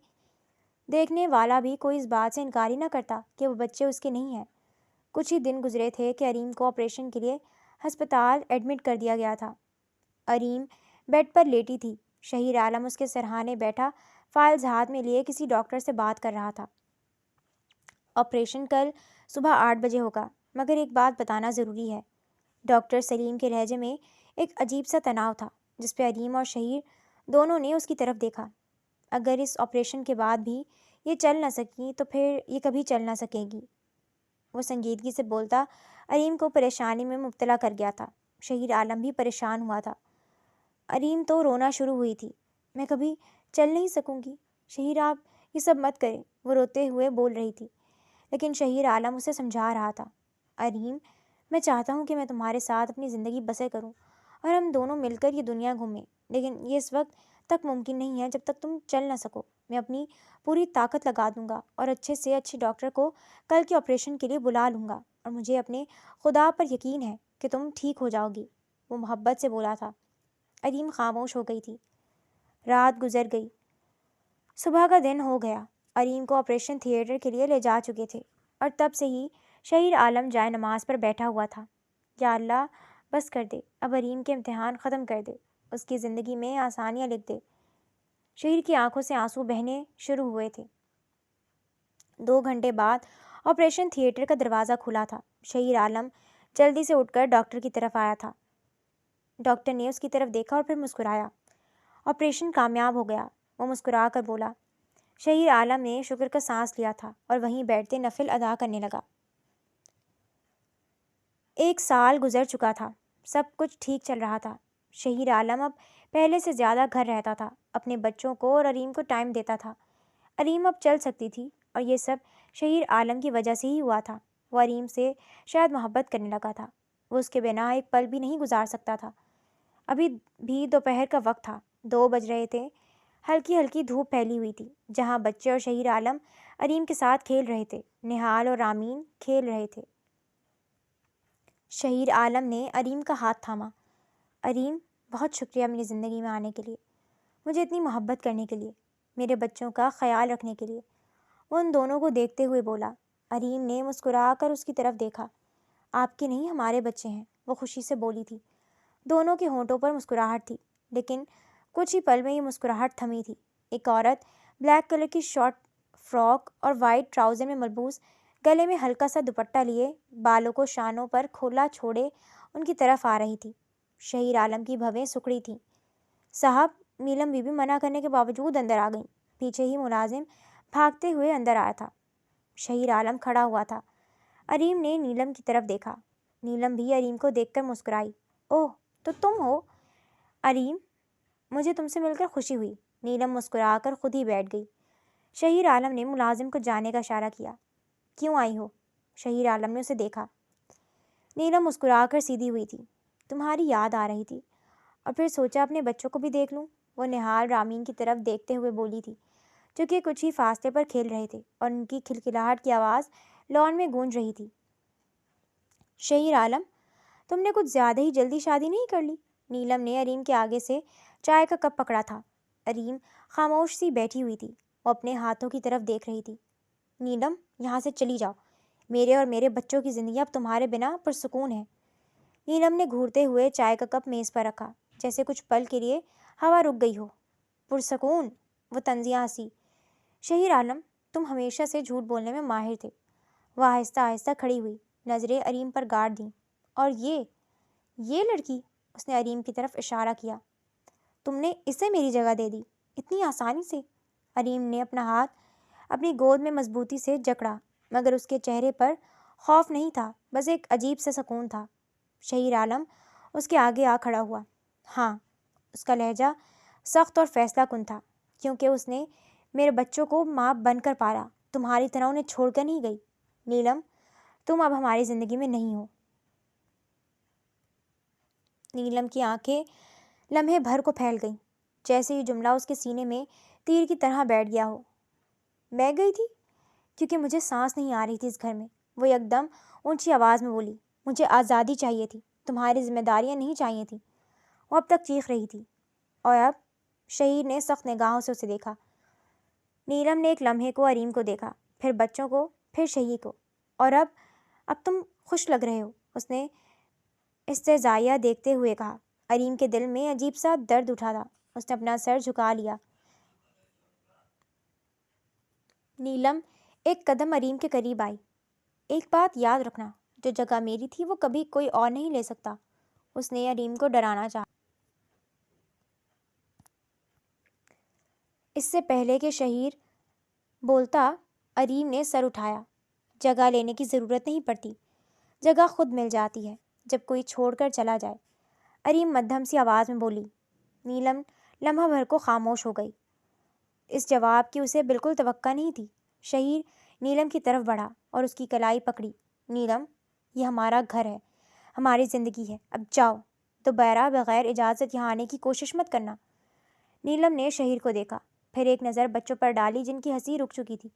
دیکھنے والا بھی کوئی اس بات سے انکار ہی نہ کرتا کہ وہ بچے اس کے نہیں ہیں۔ کچھ ہی دن گزرے تھے کہ اریم کو آپریشن کے لیے ہسپتال ایڈمٹ کر دیا گیا تھا۔ اریم بیڈ پر لیٹی تھی۔ شہیر عالم اس کے سرہانے بیٹھا فائلز ہاتھ میں لیے کسی ڈاکٹر سے بات کر رہا تھا۔ آپریشن کل صبح 8 بجے ہوگا، مگر ایک بات بتانا ضروری ہے۔ ڈاکٹر سلیم کے لہجے میں ایک عجیب سا تناؤ تھا، جس پہ اریم اور شہیر دونوں نے اس کی طرف دیکھا۔ اگر اس آپریشن کے بعد بھی یہ چل نہ سکی تو پھر یہ کبھی چل نہ سکے گی۔ وہ سنجیدگی سے بولتا اریم کو پریشانی میں مبتلا کر گیا تھا۔ شہیر عالم بھی پریشان ہوا تھا۔ اریم تو رونا شروع ہوئی تھی۔ میں کبھی چل نہیں سکوں گی شہیر، آپ یہ سب مت کریں، وہ روتے ہوئے بول رہی تھی۔ لیکن شہیر عالم اسے سمجھا رہا تھا۔ اریم، میں چاہتا ہوں کہ میں تمہارے ساتھ اپنی زندگی بسر کروں اور ہم دونوں مل کر یہ دنیا گھومیں، لیکن یہ اس وقت تک ممکن نہیں ہے جب تک تم چل نہ سکو۔ میں اپنی پوری طاقت لگا دوں گا اور اچھے سے اچھے ڈاکٹر کو کل کے آپریشن کے لیے بلا لوں گا، اور مجھے اپنے خدا پر یقین ہے کہ تم ٹھیک ہو جاؤ گی، وہ محبت سے بولا تھا۔ اریم خاموش ہو گئی تھی۔ رات گزر گئی، صبح کا دن ہو گیا۔ اریم کو آپریشن تھیٹر کے لیے لے جا چکے تھے اور تب سے ہی شہیر عالم جائے نماز پر بیٹھا ہوا تھا۔ یا اللہ بس کر دے، اب اریم کے امتحان ختم کر دے، اس کی زندگی میں آسانیاں لکھ دے۔ شہیر کی آنکھوں سے آنسو بہنے شروع ہوئے تھے۔ 2 گھنٹے بعد آپریشن تھیٹر کا دروازہ کھلا تھا۔ شہیر عالم جلدی سے اٹھ کر ڈاکٹر کی طرف آیا تھا۔ ڈاکٹر نے اس کی طرف دیکھا اور پھر مسکرایا۔ آپریشن کامیاب ہو گیا، وہ مسکرا کر بولا۔ شہیر عالم نے شکر کا سانس لیا تھا اور وہیں بیٹھتے نفل ادا کرنے لگا۔ 1 سال گزر چکا تھا، سب کچھ ٹھیک چل رہا تھا۔ شہیر عالم اب پہلے سے زیادہ گھر رہتا تھا، اپنے بچوں کو اور علیم کو ٹائم دیتا تھا۔ علیم اب چل سکتی تھی اور یہ سب شہیر عالم کی وجہ سے ہی ہوا تھا۔ وہ علیم سے شاید محبت کرنے لگا تھا، وہ اس کے بنا ایک پل بھی نہیں گزار سکتا تھا۔ ابھی بھی دوپہر کا وقت تھا، 2 بج رہے تھے۔ ہلکی ہلکی دھوپ پھیلی ہوئی تھی، جہاں بچے اور شہیر عالم علیم کے ساتھ کھیل رہے تھے۔ نہال اور رامین کھیل رہے تھے۔ شہیر عالم نے علیم کا ہاتھ تھاما۔ علیم، بہت شکریہ میری زندگی میں آنے کے لیے، مجھے اتنی محبت کرنے کے لیے، میرے بچوں کا خیال رکھنے کے لیے۔ وہ ان دونوں کو دیکھتے ہوئے بولا۔ علیم نے مسکرا کر اس کی طرف دیکھا۔ آپ کے نہیں، ہمارے بچے ہیں، وہ خوشی سے بولی تھی۔ دونوں کے ہونٹوں پر مسکراہٹ تھی، لیکن کچھ ہی پل میں یہ مسکراہٹ تھمی تھی۔ ایک عورت بلیک کلر کی شارٹ فراک اور وائٹ ٹراؤزر میں ملبوس، گلے میں ہلکا سا دوپٹہ لیے، بالوں کو شانوں پر کھولا چھوڑے ان کی طرف آ رہی تھی۔ شہیر عالم کی بھویں سکڑی تھیں۔ صاحب، نیلم بی بی منع کرنے کے باوجود اندر آ گئیں۔ پیچھے ہی ملازم بھاگتے ہوئے اندر آیا تھا۔ شہیر عالم کھڑا ہوا تھا۔ علیم نے نیلم کی طرف دیکھا۔ نیلم بھی علیم کو دیکھ کر مسکرائی۔ اوہ، تو تم ہو؟ علیم، مجھے تم سے مل کر خوشی ہوئی۔ نیلم مسکرا کر خود ہی بیٹھ گئی۔ شہیر عالم نے ملازم کو جانے کا اشارہ کیا۔ کیوں آئی ہو؟ شہیر عالم نے اسے دیکھا۔ نیلم مسکرا کر سیدھی ہوئی تھی۔ تمہاری یاد آ رہی تھی، اور پھر سوچا اپنے بچوں کو بھی دیکھ لوں۔ وہ نہال رامین کی طرف دیکھتے ہوئے بولی تھی، جو کہ کچھ ہی فاصلے پر کھیل رہے تھے، اور ان کی کھلکھلاہٹ کی آواز لان میں گونج رہی تھی۔ شہیر عالم، تم نے کچھ زیادہ ہی جلدی شادی نہیں کر لی؟ نیلم نے علیم کے آگے سے چائے کا کپ پکڑا تھا۔ علیم خاموش سی بیٹھی ہوئی تھی، وہ اپنے ہاتھوں کی طرف دیکھ رہی تھی۔ نیلم، یہاں سے چلی جاؤ، میرے اور میرے بچوں کی زندگی اب تمہارے بنا پرسکون ہے۔ نیلم نے گھورتے ہوئے چائے کا کپ میز پر رکھا، جیسے کچھ پل کے لیے ہوا رک گئی ہو۔ پرسکون؟ وہ طنزیہ ہنسی۔ شہیر عالم، تم ہمیشہ سے جھوٹ بولنے میں ماہر تھے۔ وہ آہستہ آہستہ کھڑی ہوئی، نظریں علیم پر گاڑ دیں۔ اور یہ لڑکی، اس نے علیم کی طرف اشارہ کیا، تم نے اسے میری جگہ دے دی اتنی آسانی سے؟ علیم نے اپنا ہاتھ اپنی گود میں مضبوطی سے جکڑا، مگر اس کے چہرے پر خوف نہیں تھا، بس ایک عجیب سا سکون تھا۔ شہیر عالم اس کے آگے آ کھڑا ہوا۔ ہاں، اس کا لہجہ سخت اور فیصلہ کن تھا، کیونکہ اس نے میرے بچوں کو ماں بن کر پالا، تمہاری طرح انہیں چھوڑ کر نہیں گئی۔ نیلم، تم اب ہماری زندگی میں نہیں ہو۔ نیلم کی آنکھیں لمحے بھر کو پھیل گئیں، جیسے یہ جملہ اس کے سینے میں تیر کی طرح بیٹھ گیا ہو۔ میں گئی تھی کیونکہ مجھے سانس نہیں آ رہی تھی اس گھر میں، وہ ایک دم اونچی آواز میں بولی۔ مجھے آزادی چاہیے تھی، تمہاری ذمہ داریاں نہیں چاہیے تھیں۔ وہ اب تک چیخ رہی تھی۔ اور اب؟ شہیر نے سخت نگاہوں سے اسے دیکھا۔ نیلم نے ایک لمحے کو علیم کو دیکھا، پھر بچوں کو، پھر شہیر کو۔ اور اب تم خوش لگ رہے ہو، اس نے استہزائیہ دیکھتے ہوئے کہا۔ علیم کے دل میں عجیب سا درد اٹھا تھا، اس نے اپنا سر جھکا لیا۔ نیلم ایک قدم علیم کے قریب آئی۔ ایک بات یاد رکھنا، جو جگہ میری تھی وہ کبھی کوئی اور نہیں لے سکتا۔ اس نے علیم کو ڈرانا چاہا۔ اس سے پہلے کہ شہیر بولتا، علیم نے سر اٹھایا۔ جگہ لینے کی ضرورت نہیں پڑتی، جگہ خود مل جاتی ہے جب کوئی چھوڑ کر چلا جائے، علیم مدھم سی آواز میں بولی۔ نیلم لمحہ بھر کو خاموش ہو گئی۔ اس جواب کی اسے بالکل توقع نہیں تھی۔ شہیر نیلم کی طرف بڑھا اور اس کی کلائی پکڑی۔ نیلم، یہ ہمارا گھر ہے، ہماری زندگی ہے، اب جاؤ، دوبارہ بغیر اجازت یہاں آنے کی کوشش مت کرنا۔ نیلم نے شہیر کو دیکھا، پھر ایک نظر بچوں پر ڈالی جن کی ہنسی رک چکی تھی،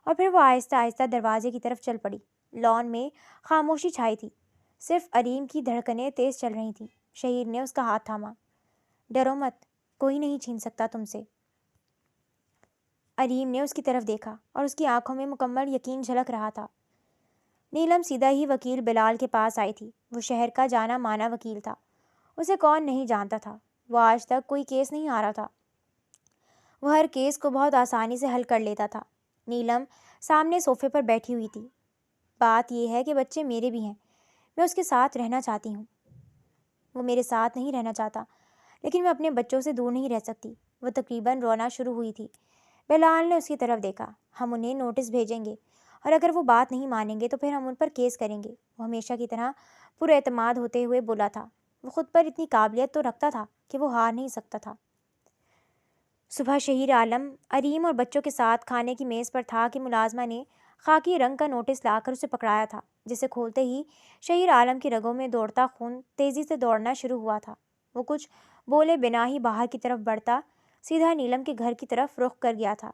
اور پھر وہ آہستہ آہستہ دروازے کی طرف چل پڑی۔ لان میں خاموشی چھائی تھی، صرف علیم کی دھڑکنیں تیز چل رہی تھیں۔ شہیر نے اس کا ہاتھ تھاما۔ ڈرو مت، کوئی نہیں چھین سکتا تم سے۔ علیم نے اس کی طرف دیکھا اور اس کی آنکھوں میں مکمل یقین جھلک رہا تھا۔ نیلم سیدھا ہی وکیل بلال کے پاس آئی تھی۔ وہ شہر کا جانا مانا وکیل تھا، اسے کون نہیں جانتا تھا۔ وہ آج تک کوئی کیس نہیں ہارا تھا، وہ ہر کیس کو بہت آسانی سے حل کر لیتا تھا۔ نیلم سامنے صوفے پر بیٹھی ہوئی تھی۔ بات یہ ہے کہ بچے میرے بھی ہیں، میں اس کے ساتھ رہنا چاہتی ہوں۔ وہ میرے ساتھ نہیں رہنا چاہتا، لیکن میں اپنے بچوں سے دور نہیں رہ سکتی۔ وہ تقریباً رونا شروع ہوئی تھی۔ بلال نے اس کی طرف دیکھا۔ ہم انہیں نوٹس بھیجیں گے اور اگر وہ بات نہیں مانیں گے تو پھر ہم ان پر کیس کریں گے۔ وہ ہمیشہ کی طرح پر اعتماد ہوتے ہوئے بولا تھا۔ وہ خود پر اتنی قابلیت تو رکھتا تھا کہ وہ ہار نہیں سکتا تھا۔ صبح شہیر عالم اریم اور بچوں کے ساتھ کھانے کی میز پر تھا کہ ملازمہ نے خاکی رنگ کا نوٹس لا کر اسے پکڑایا تھا، جسے کھولتے ہی شہیر عالم کی رگوں میں دوڑتا خون تیزی سے دوڑنا شروع ہوا تھا۔ وہ کچھ بولے بنا ہی باہر کی طرف بڑھتا سیدھا نیلم کے گھر کی طرف رخ کر گیا تھا۔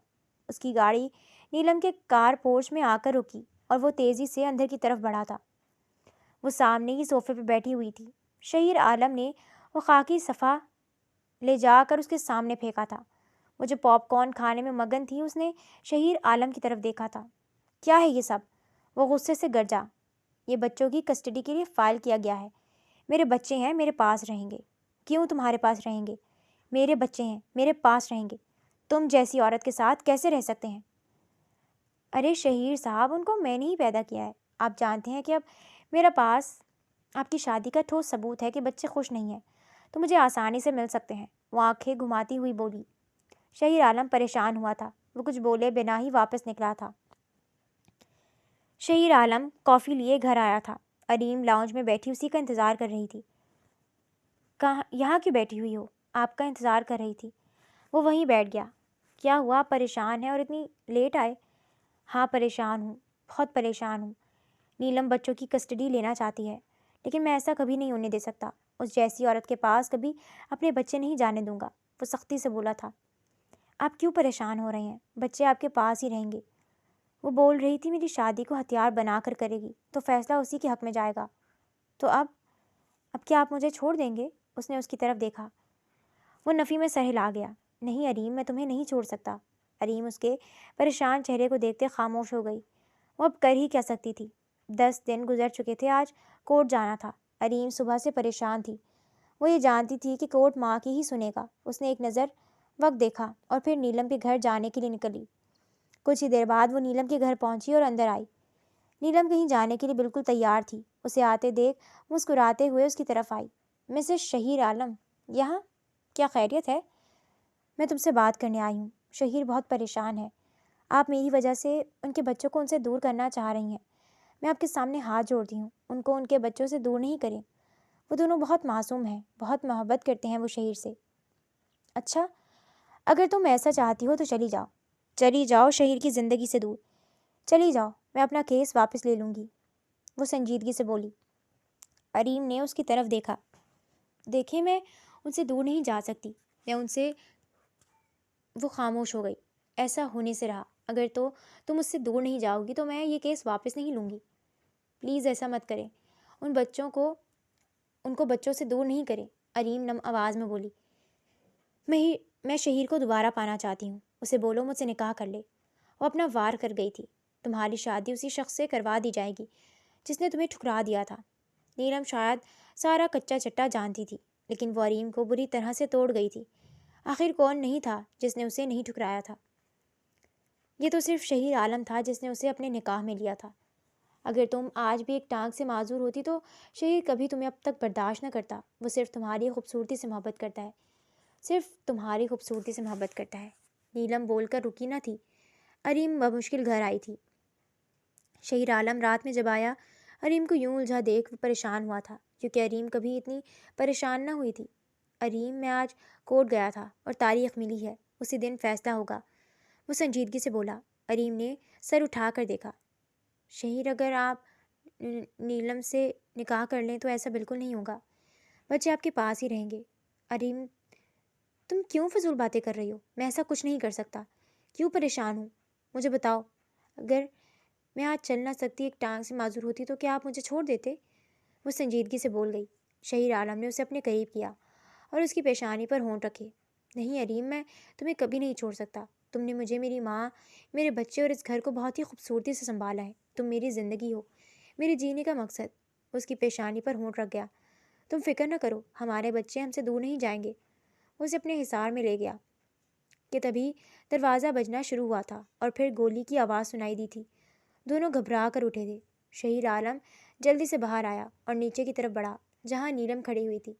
اس کی گاڑی نیلم کے کار پورچ میں آ کر رکی اور وہ تیزی سے اندر کی طرف بڑھا تھا۔ وہ سامنے ہی صوفے پہ بیٹھی ہوئی تھی۔ شہیر عالم نے وہ خاکی صفحہ لے جا کر اس کے سامنے پھینکا تھا۔ وہ جو پاپ کارن کھانے میں مگن تھی، اس نے شہیر عالم کی طرف دیکھا تھا۔ کیا ہے یہ سب؟ وہ غصے سے گرجا۔ یہ بچوں کی کسٹڈی کے لیے فائل کیا گیا ہے۔ میرے بچے ہیں، میرے پاس رہیں گے۔ کیوں تمہارے پاس رہیں گے؟ میرے بچے ہیں، میرے پاس رہیں گے۔ تم جیسی عورت کے ساتھ کیسے رہ سکتے ہیں؟ ارے شہیر صاحب، ان کو میں نے ہی پیدا کیا ہے۔ آپ جانتے ہیں کہ اب میرے پاس آپ کی شادی کا ٹھوس ثبوت ہے کہ بچے خوش نہیں ہیں، تو مجھے آسانی سے مل سکتے ہیں۔ وہ آنکھیں گھماتی ہوئی بولی۔ شہیر عالم پریشان ہوا تھا۔ وہ کچھ بولے بنا ہی واپس نکلا تھا۔ شہیر عالم کافی لیے گھر آیا تھا۔ اریم لاؤنج میں بیٹھی اسی کا انتظار کر رہی تھی۔ کہاں یہاں کیوں بیٹھی ہوئی ہو؟ آپ کا انتظار کر رہی تھی۔ وہ وہیں بیٹھ گیا۔ کیا ہوا؟ آپ پریشان ہیں اور اتنی لیٹ آئے؟ ہاں پریشان ہوں، بہت پریشان ہوں۔ نیلم بچوں کی کسٹڈی لینا چاہتی ہے، لیکن میں ایسا کبھی نہیں ہونے دے سکتا۔ اس جیسی عورت کے پاس کبھی اپنے بچے نہیں جانے دوں گا، وہ سختی سے بولا تھا۔ آپ کیوں پریشان ہو رہے ہیں؟ بچے آپ کے پاس ہی رہیں گے۔ وہ بول رہی تھی میری شادی کو ہتھیار بنا کر کرے گی تو فیصلہ اسی کے حق میں جائے گا۔ تو اب کیا آپ مجھے چھوڑ دیں گے؟ اس نے اس کی طرف دیکھا۔ وہ نفی میں سر ہلا گیا۔ نہیں اریم، میں تمہیں نہیں چھوڑ سکتا۔ اریم اس کے پریشان چہرے کو دیکھتے خاموش ہو گئی۔ وہ اب کر ہی کیا سکتی تھی؟ 10 دن گزر چکے تھے، آج کورٹ جانا تھا۔ اریم صبح سے پریشان تھی۔ وہ یہ جانتی تھی کہ کورٹ ماں کی ہی سنے گا۔ اس نے ایک نظر وقت دیکھا اور پھر نیلم کے گھر جانے کے لیے نکلی۔ کچھ ہی دیر بعد وہ نیلم کے گھر پہنچی اور اندر آئی۔ نیلم کہیں جانے کے لیے بالکل تیار تھی۔ اسے آتے دیکھ مسکراتے ہوئے اس کی طرف آئی۔ مسز شہیر عالم یہاں؟ کیا خیریت ہے؟ میں تم سے بات کرنے آئی ہوں۔ شہیر بہت پریشان ہے۔ آپ میری وجہ سے ان کے بچوں کو ان سے دور کرنا چاہ رہی ہیں۔ میں آپ کے سامنے ہاتھ جوڑتی ہوں، ان کو ان کے بچوں سے دور نہیں کریں۔ وہ دونوں بہت معصوم ہیں، بہت محبت کرتے ہیں وہ شہیر سے۔ اچھا، اگر تم ایسا چاہتی ہو تو چلی جاؤ، چلی جاؤ شہیر کی زندگی سے دور۔ چلی جاؤ، میں اپنا کیس واپس لے لوں گی، وہ سنجیدگی سے بولی۔ اریم نے اس کی طرف دیکھا۔ دیکھیں، میں ان سے دور نہیں جا سکتی، میں ان سے… وہ خاموش ہو گئی۔ ایسا ہونے سے رہا۔ اگر تو تم اس سے دور نہیں جاؤ گی تو میں یہ کیس واپس نہیں لوں گی۔ پلیز ایسا مت کریں، ان کو بچوں سے دور نہیں کریں، اریم نم آواز میں بولی۔ میں شہیر کو دوبارہ پانا چاہتی ہوں، اسے بولو مجھ سے نکاح کر لے۔ وہ اپنا وار کر گئی تھی۔ تمہاری شادی اسی شخص سے کروا دی جائے گی جس نے تمہیں ٹھکرا دیا تھا۔ نیلم شاید سارا کچا چٹا جانتی تھی، لیکن وہ اریم کو بری طرح سے توڑ گئی تھی۔ آخر کون نہیں تھا جس نے اسے نہیں ٹھکرایا تھا؟ یہ تو صرف شہیر عالم تھا جس نے اسے اپنے نکاح میں لیا تھا۔ اگر تم آج بھی ایک ٹانگ سے معذور ہوتی تو شہیر کبھی تمہیں اب تک برداشت نہ کرتا۔ وہ صرف تمہاری خوبصورتی سے محبت کرتا ہے، صرف تمہاری خوبصورتی سے محبت کرتا ہے۔ نیلم بول کر رکی نہ تھی۔ اریم بمشکل گھر آئی تھی۔ شہیر عالم رات میں جب آیا، اریم کو یوں الجھا دیکھ وہ پریشان ہوا تھا، کیونکہ اریم کبھی اتنی پریشان نہ ہوئی تھی۔ اریم، میں آج کورٹ گیا تھا اور تاریخ ملی ہے، اسی دن فیصلہ ہوگا، وہ سنجیدگی سے بولا۔ اریم نے سر اٹھا کر دیکھا۔ شہیر، اگر آپ نیلم سے نکاح کر لیں تو ایسا بالکل نہیں ہوگا، بچے آپ کے پاس ہی رہیں گے۔ اریم، تم کیوں فضول باتیں کر رہی ہو؟ میں ایسا کچھ نہیں کر سکتا۔ کیوں پریشان ہوں؟ مجھے بتاؤ، اگر میں آج چل نہ سکتی، ایک ٹانگ سے معذور ہوتی تو کیا آپ مجھے چھوڑ دیتے؟ وہ سنجیدگی سے بول گئی۔ شہیر عالم نے اسے اپنے قریب کیا اور اس کی پیشانی پر ہونٹ رکھے۔ نہیں اریم، میں تمہیں کبھی نہیں چھوڑ سکتا۔ تم نے مجھے، میری ماں، میرے بچے اور اس گھر کو بہت ہی خوبصورتی سے سنبھالا ہے۔ تم میری زندگی ہو، میرے جینے کا مقصد۔ اس کی پیشانی پر ہونٹ رکھ گیا۔ تم فکر نہ کرو، ہمارے بچے ہم سے دور نہیں جائیں گے۔ وہ اسے اپنے حصار میں لے گیا کہ تبھی دروازہ بجنا شروع ہوا تھا اور پھر گولی کی آواز سنائی دی تھی۔ دونوں گھبرا کر اٹھے تھے۔ شہیر عالم جلدی سے باہر آیا اور نیچے کی طرف بڑھا جہاں نیلم کھڑی ہوئی تھی۔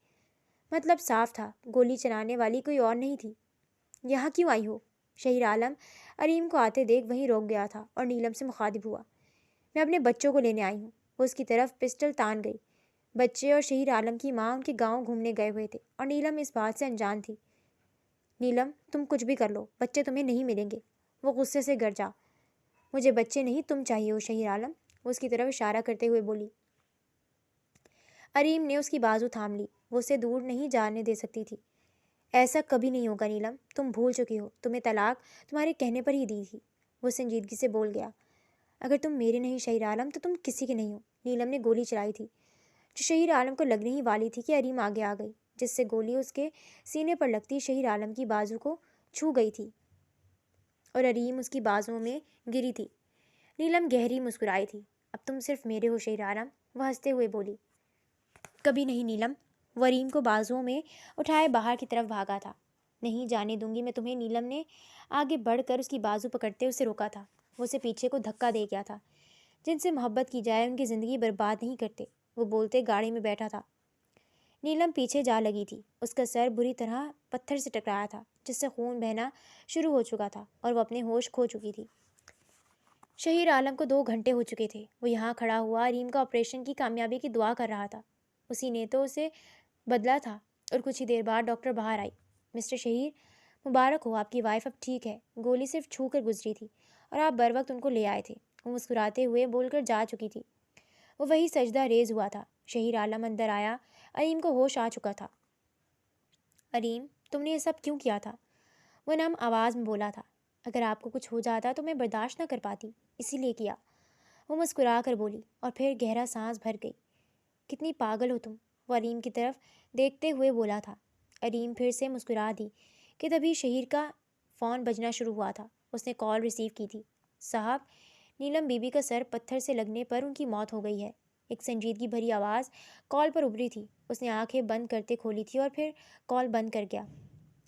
مطلب صاف تھا، گولی چلانے والی کوئی اور نہیں تھی۔ یہاں کیوں آئی ہو؟ شہیر عالم اریم کو آتے دیکھ وہیں روک گیا تھا اور نیلم سے مخاطب ہوا۔ میں اپنے بچوں کو لینے آئی ہوں۔ وہ اس کی طرف پسٹل تان گئی۔ بچے اور شہیر عالم کی ماں ان کے گاؤں گھومنے گئے ہوئے تھے اور نیلم اس بات سے انجان تھی۔ نیلم، تم کچھ بھی کر لو، بچے تمہیں نہیں ملیں گے۔ وہ غصے سے گرجا۔ مجھے بچے نہیں، تم چاہیے ہو شہیر عالم، وہ اس کی طرف اشارہ کرتے ہوئے بولی۔ اریم نے اس کی بازو تھام لی۔ وہ اسے دور نہیں جانے دے سکتی تھی۔ ایسا کبھی نہیں ہوگا نیلم، تم بھول چکی ہو، تمہیں طلاق تمہارے کہنے پر ہی دی تھی۔ وہ سنجیدگی سے بول گیا۔ اگر تم میرے نہیں شہیر عالم تو تم کسی کے نہیں ہو۔ نیلم نے گولی چلائی تھی جو شہیر عالم کو لگنے ہی والی تھی کہ اریم آگے آ گئی، جس سے گولی اس کے سینے پر لگتی شہیر عالم کی بازو کو چھو گئی تھی اور اریم اس کی بازو میں گری تھی۔ نیلم گہری مسکرائی تھی۔ اب تم صرف میرے ہو شہیر عالم، وہ ہنستے ہوئے بولی۔ کبھی نہیں نیلم، وہ اریم کو بازوؤں میں اٹھائے باہر کی طرف بھاگا تھا۔ نہیں جانے دوں گی میں تمہیں، نیلم نے آگے بڑھ کر اس کی بازو پکڑتے اسے روکا تھا۔ وہ اسے پیچھے کو دھکا دے گیا تھا۔ جن سے محبت کی جائے ان کی زندگی برباد نہیں کرتے، وہ بولتے گاڑی میں بیٹھا تھا۔ نیلم پیچھے جا لگی تھی۔ اس کا سر بری طرح پتھر سے ٹکرایا تھا جس سے خون بہنا شروع ہو چکا تھا اور وہ اپنے ہوش کھو چکی تھی۔ شہیر عالم کو 2 گھنٹے ہو چکے تھے۔ وہ یہاں کھڑا ہوا اریم کا آپریشن کی کامیابی کی دعا کر رہا تھا۔ اسی نے تو اسے بدلا تھا۔ اور کچھ ہی دیر بعد ڈاکٹر باہر آئی۔ مسٹر شہیر، مبارک ہو، آپ کی وائف اب ٹھیک ہے، گولی صرف چھو کر گزری تھی اور آپ بر وقت ان کو لے آئے تھے، وہ مسکراتے ہوئے بول کر جا چکی تھی۔ وہ وہی سجدہ ریز ہوا تھا۔ شہیر عالم اندر آیا۔ اریم کو ہوش آ چکا تھا۔ اریم، تم نے یہ سب کیوں کیا تھا؟ وہ نم آواز میں بولا تھا۔ اگر آپ کو کچھ ہو جاتا تو میں برداشت نہ کر پاتی، اسی لیے کیا، وہ مسکرا کر بولی اور پھر گہرا سانس بھر گئی۔ کتنی پاگل ہو تم، وہ اریم کی طرف دیکھتے ہوئے بولا تھا۔ اریم پھر سے مسکرا دی کہ تبھی شہیر کا فون بجنا شروع ہوا تھا۔ اس نے کال ریسیو کی تھی۔ صاحب، نیلم بی بی کا سر پتھر سے لگنے پر ان کی موت ہو گئی ہے، ایک سنجیدگی بھری آواز کال پر ابھری تھی۔ اس نے آنکھیں بند کرتے کھولی تھی اور پھر کال بند کر گیا۔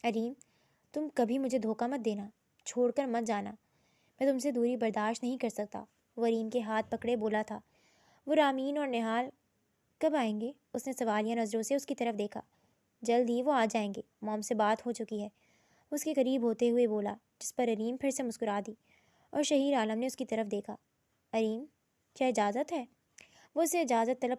اریم، تم کبھی مجھے دھوکہ مت دینا، چھوڑ کر مت جانا، میں تم سے دوری برداشت نہیں کر سکتا، وہ اریم کے ہاتھ پکڑے بولا تھا۔ وہ رامین اور نہال کب آئیں گے؟ اس نے سوالیہ نظروں سے اس کی طرف دیکھا۔ جلد ہی وہ آ جائیں گے، موم سے بات ہو چکی ہے، اس کے قریب ہوتے ہوئے بولا، جس پر اریم پھر سے مسکرا دی اور شہیر عالم نے اس کی طرف دیکھا۔ اریم، کیا اجازت ہے؟ وہ اسے اجازت طلب